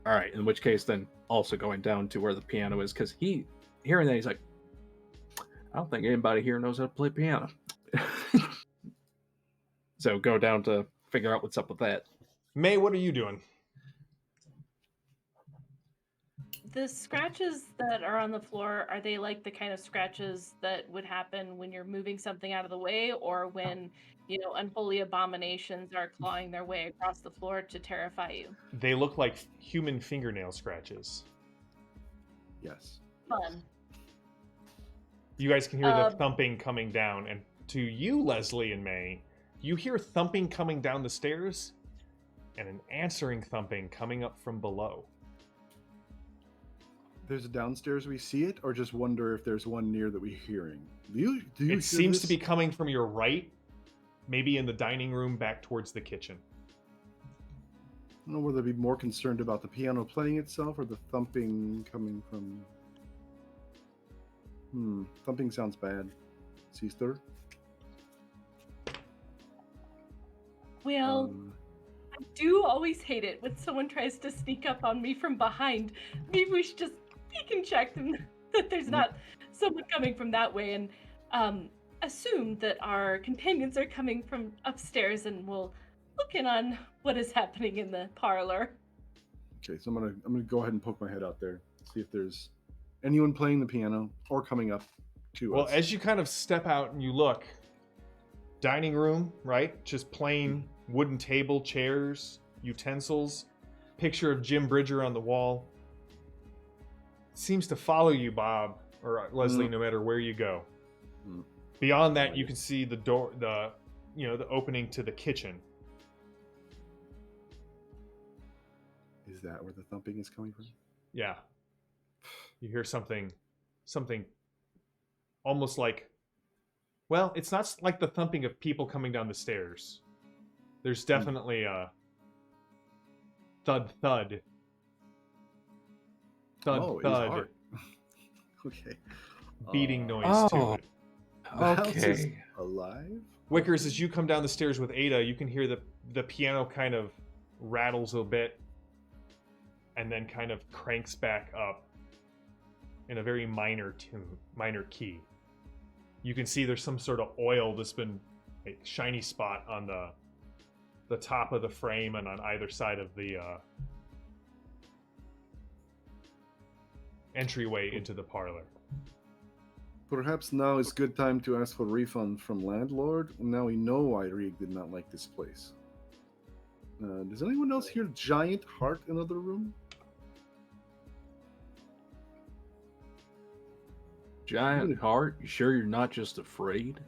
All right. In which case, then also going down to where the piano is, because hearing that he's like, I don't think anybody here knows how to play piano. So go down to figure out what's up with that. May, what are you doing? The scratches that are on the floor, are they like the kind of scratches that would happen when you're moving something out of the way, or when, unholy abominations are clawing their way across the floor to terrify you? They look like human fingernail scratches. Yes. Fun. You guys can hear the Um, thumping coming down, and to you, Leslie and May, you hear thumping coming down the stairs, and an answering thumping coming up from below. There's a downstairs, we see it, or just wonder if there's one near that we're hearing? Do you hear It seems to this? be coming from your right, maybe in the dining room back towards the kitchen. I don't know whether to be more concerned about the piano playing itself or the thumping coming from... Thumping sounds bad. Sister? Well, I do always hate it when someone tries to sneak up on me from behind. Maybe we should just peek and check them that there's not someone coming from that way, and assume that our companions are coming from upstairs, and we'll look in on what is happening in the parlor. Okay, so I'm gonna go ahead and poke my head out there, see if there's anyone playing the piano or coming up to us. Well, as you kind of step out and you look, dining room, right? Just plain wooden table, chairs, utensils, picture of Jim Bridger on the wall. Seems to follow you, Bob or Leslie, no matter where you go. Beyond that, you can see the door, the opening to the kitchen. Is that where the thumping is coming from? Yeah. You hear something almost like, well, it's not like the thumping of people coming down the stairs. There's definitely a thud, thud. Thud, Oh, it is thud. hard. Okay. Beating noise to it. The house is Okay. alive? Wickers, as you come down the stairs with Ada, you can hear the piano kind of rattles a bit and then kind of cranks back up in a very minor key. You can see there's some sort of oil that's been a shiny spot on the top of the frame and on either side of the entryway into the parlor. Perhaps now is good time to ask for refund from landlord. Now we know why Rig did not like this place. Does anyone else hear giant heart in another room? Giant heart? You sure you're not just afraid?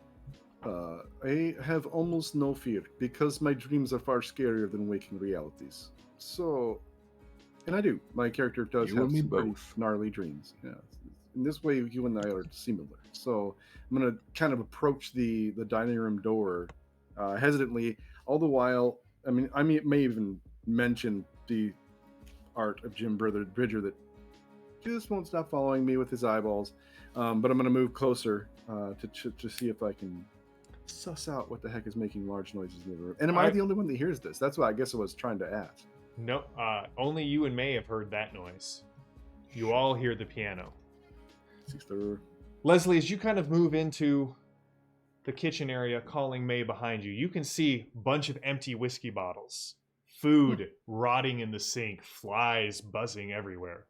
I have almost no fear because my dreams are far scarier than waking realities. So, and I do. My character does You have and me some pretty both. gnarly dreams. Yeah. In this way, you and I are similar. So I'm gonna kind of approach the dining room door hesitantly. All the while, I may even mention the art of Jim Bridger that just won't stop following me with his eyeballs. But I'm gonna move closer to see if I can suss out what the heck is making large noises in the room. And am I the only one that hears this? That's what I guess I was trying to ask. No, only you and May have heard that noise. You all hear the piano. Sister. Leslie, as you kind of move into the kitchen area, calling May behind you, you can see a bunch of empty whiskey bottles, food rotting in the sink, flies buzzing everywhere.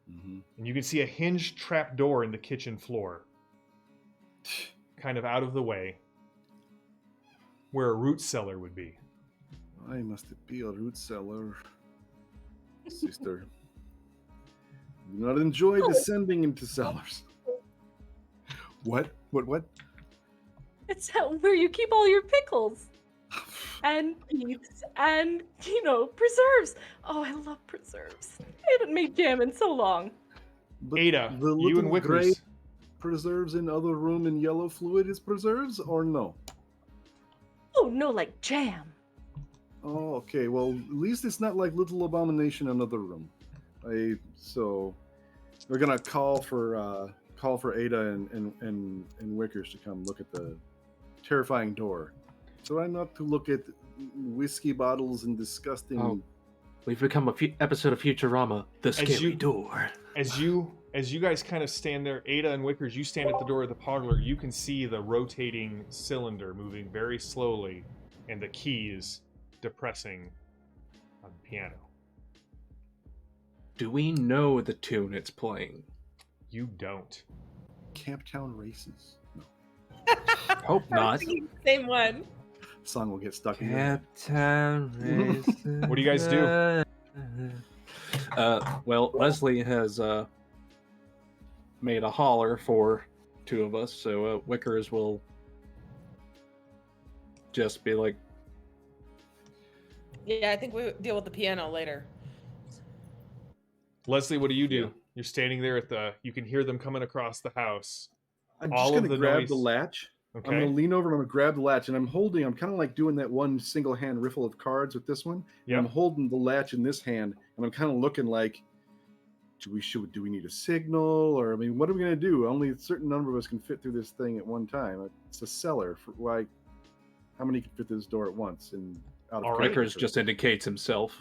And you can see a hinged trap door in the kitchen floor, kind of out of the way, where a root cellar would be. Why must it be a root cellar? Sister. Do not enjoy descending into cellars. What? It's where you keep all your pickles and beets and, preserves. Oh, I love preserves. I haven't made jam in so long. But Ada, the you and little gray Wickers. preserves in other room in yellow fluid is preserves or no? Oh, no, like jam. Oh, okay. Well, at least it's not like little abomination in another room. So we're gonna call for Ada and Wickers to come look at the terrifying door. So I'm not to look at whiskey bottles and disgusting. Oh. We've become a episode of Futurama, the scary door. As you guys kind of stand there, Ada and Wickers, you stand at the door of the parlor, you can see the rotating cylinder moving very slowly and the keys depressing on the piano. Do we know the tune it's playing? You don't. Camptown Races. No. Hope I was not. thinking the same one. Song will get stuck in there. Captain Racer. What do you guys do? Well, Leslie has made a holler for two of us, so Wickers will just be like, Yeah, I think we deal with the piano later. Leslie, what do you do? Yeah. You're standing there you can hear them coming across the house. I'm All just of gonna the grab noise- the latch. Okay. I'm gonna lean over and I'm gonna grab the latch, and I'm kind of like doing that one single hand riffle of cards with this one. And Yep. I'm holding the latch in this hand, and I'm kind of looking like, do we need a signal, or I mean, what are we gonna do? Only a certain number of us can fit through this thing at one time. It's a cellar. How many can fit through this door at once? And out of All right. Wickers just indicates himself.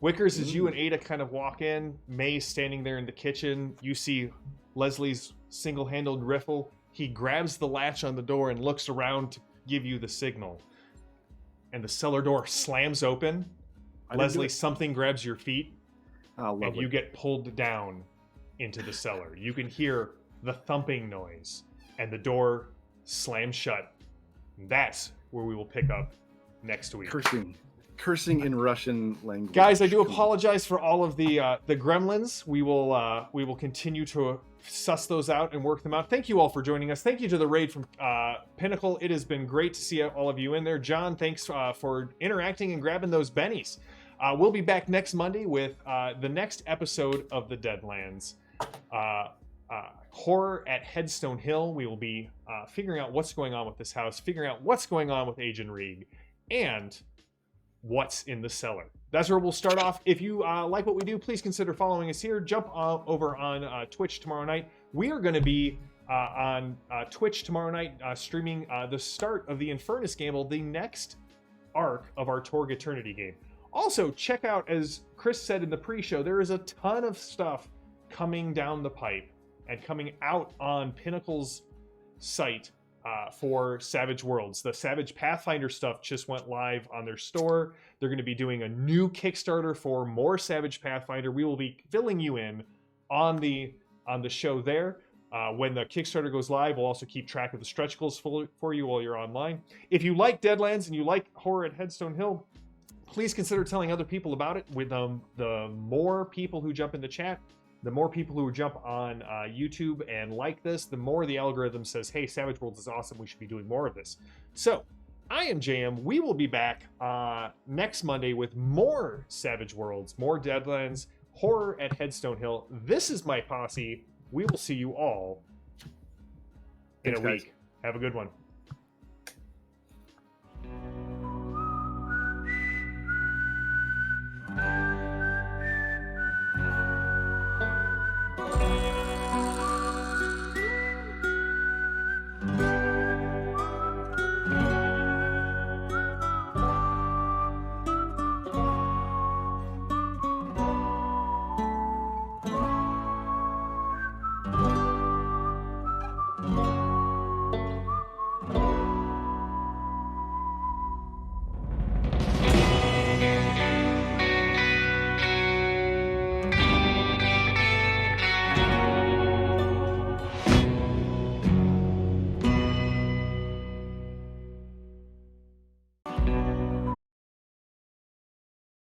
Wickers, as you and Ada kind of walk in, May's standing there in the kitchen. You see Leslie's single-handled riffle. He grabs the latch on the door and looks around to give you the signal. And the cellar door slams open. I didn't do Leslie, it. something grabs your feet, Oh, lovely. and you get pulled down into the cellar. You can hear the thumping noise, and the door slams shut. That's where we will pick up next week. Cursing in Russian language. Guys, I do apologize for all of the gremlins. We will continue to suss those out and work them out. Thank you all for joining us. Thank you to the raid from Pinnacle. It has been great to see all of you in there. John, thanks for interacting and grabbing those bennies. We'll be back next Monday with the next episode of the Deadlands. Horror at Headstone Hill. We will be figuring out what's going on with this house, figuring out what's going on with Agent Reed, and what's in the cellar. That's where we'll start off. If you like what we do, please consider following us here. Jump over on Twitch tomorrow night. We are going to be on Twitch tomorrow night streaming the start of the Infernus Gamble, the next arc of our Torg Eternity game. Also, check out, as Chris said in the pre-show, there is a ton of stuff coming down the pipe and coming out on Pinnacle's site for Savage Worlds. The Savage Pathfinder stuff just went live on their store. They're going to be doing a new Kickstarter for more Savage Pathfinder. We will be filling you in on the show there. When the Kickstarter goes live, we'll also keep track of the stretch goals for you while you're online. If you like Deadlands and you like Horror at Headstone Hill, please consider telling other people about it. With the more people who jump in the chat, the more people who jump on YouTube and like this, the more the algorithm says, hey, Savage Worlds is awesome, we should be doing more of this. So, I am JM. We will be back next Monday with more Savage Worlds, more Deadlands, Horror at Headstone Hill. This is my posse. We will see you all in a week. Have a good one.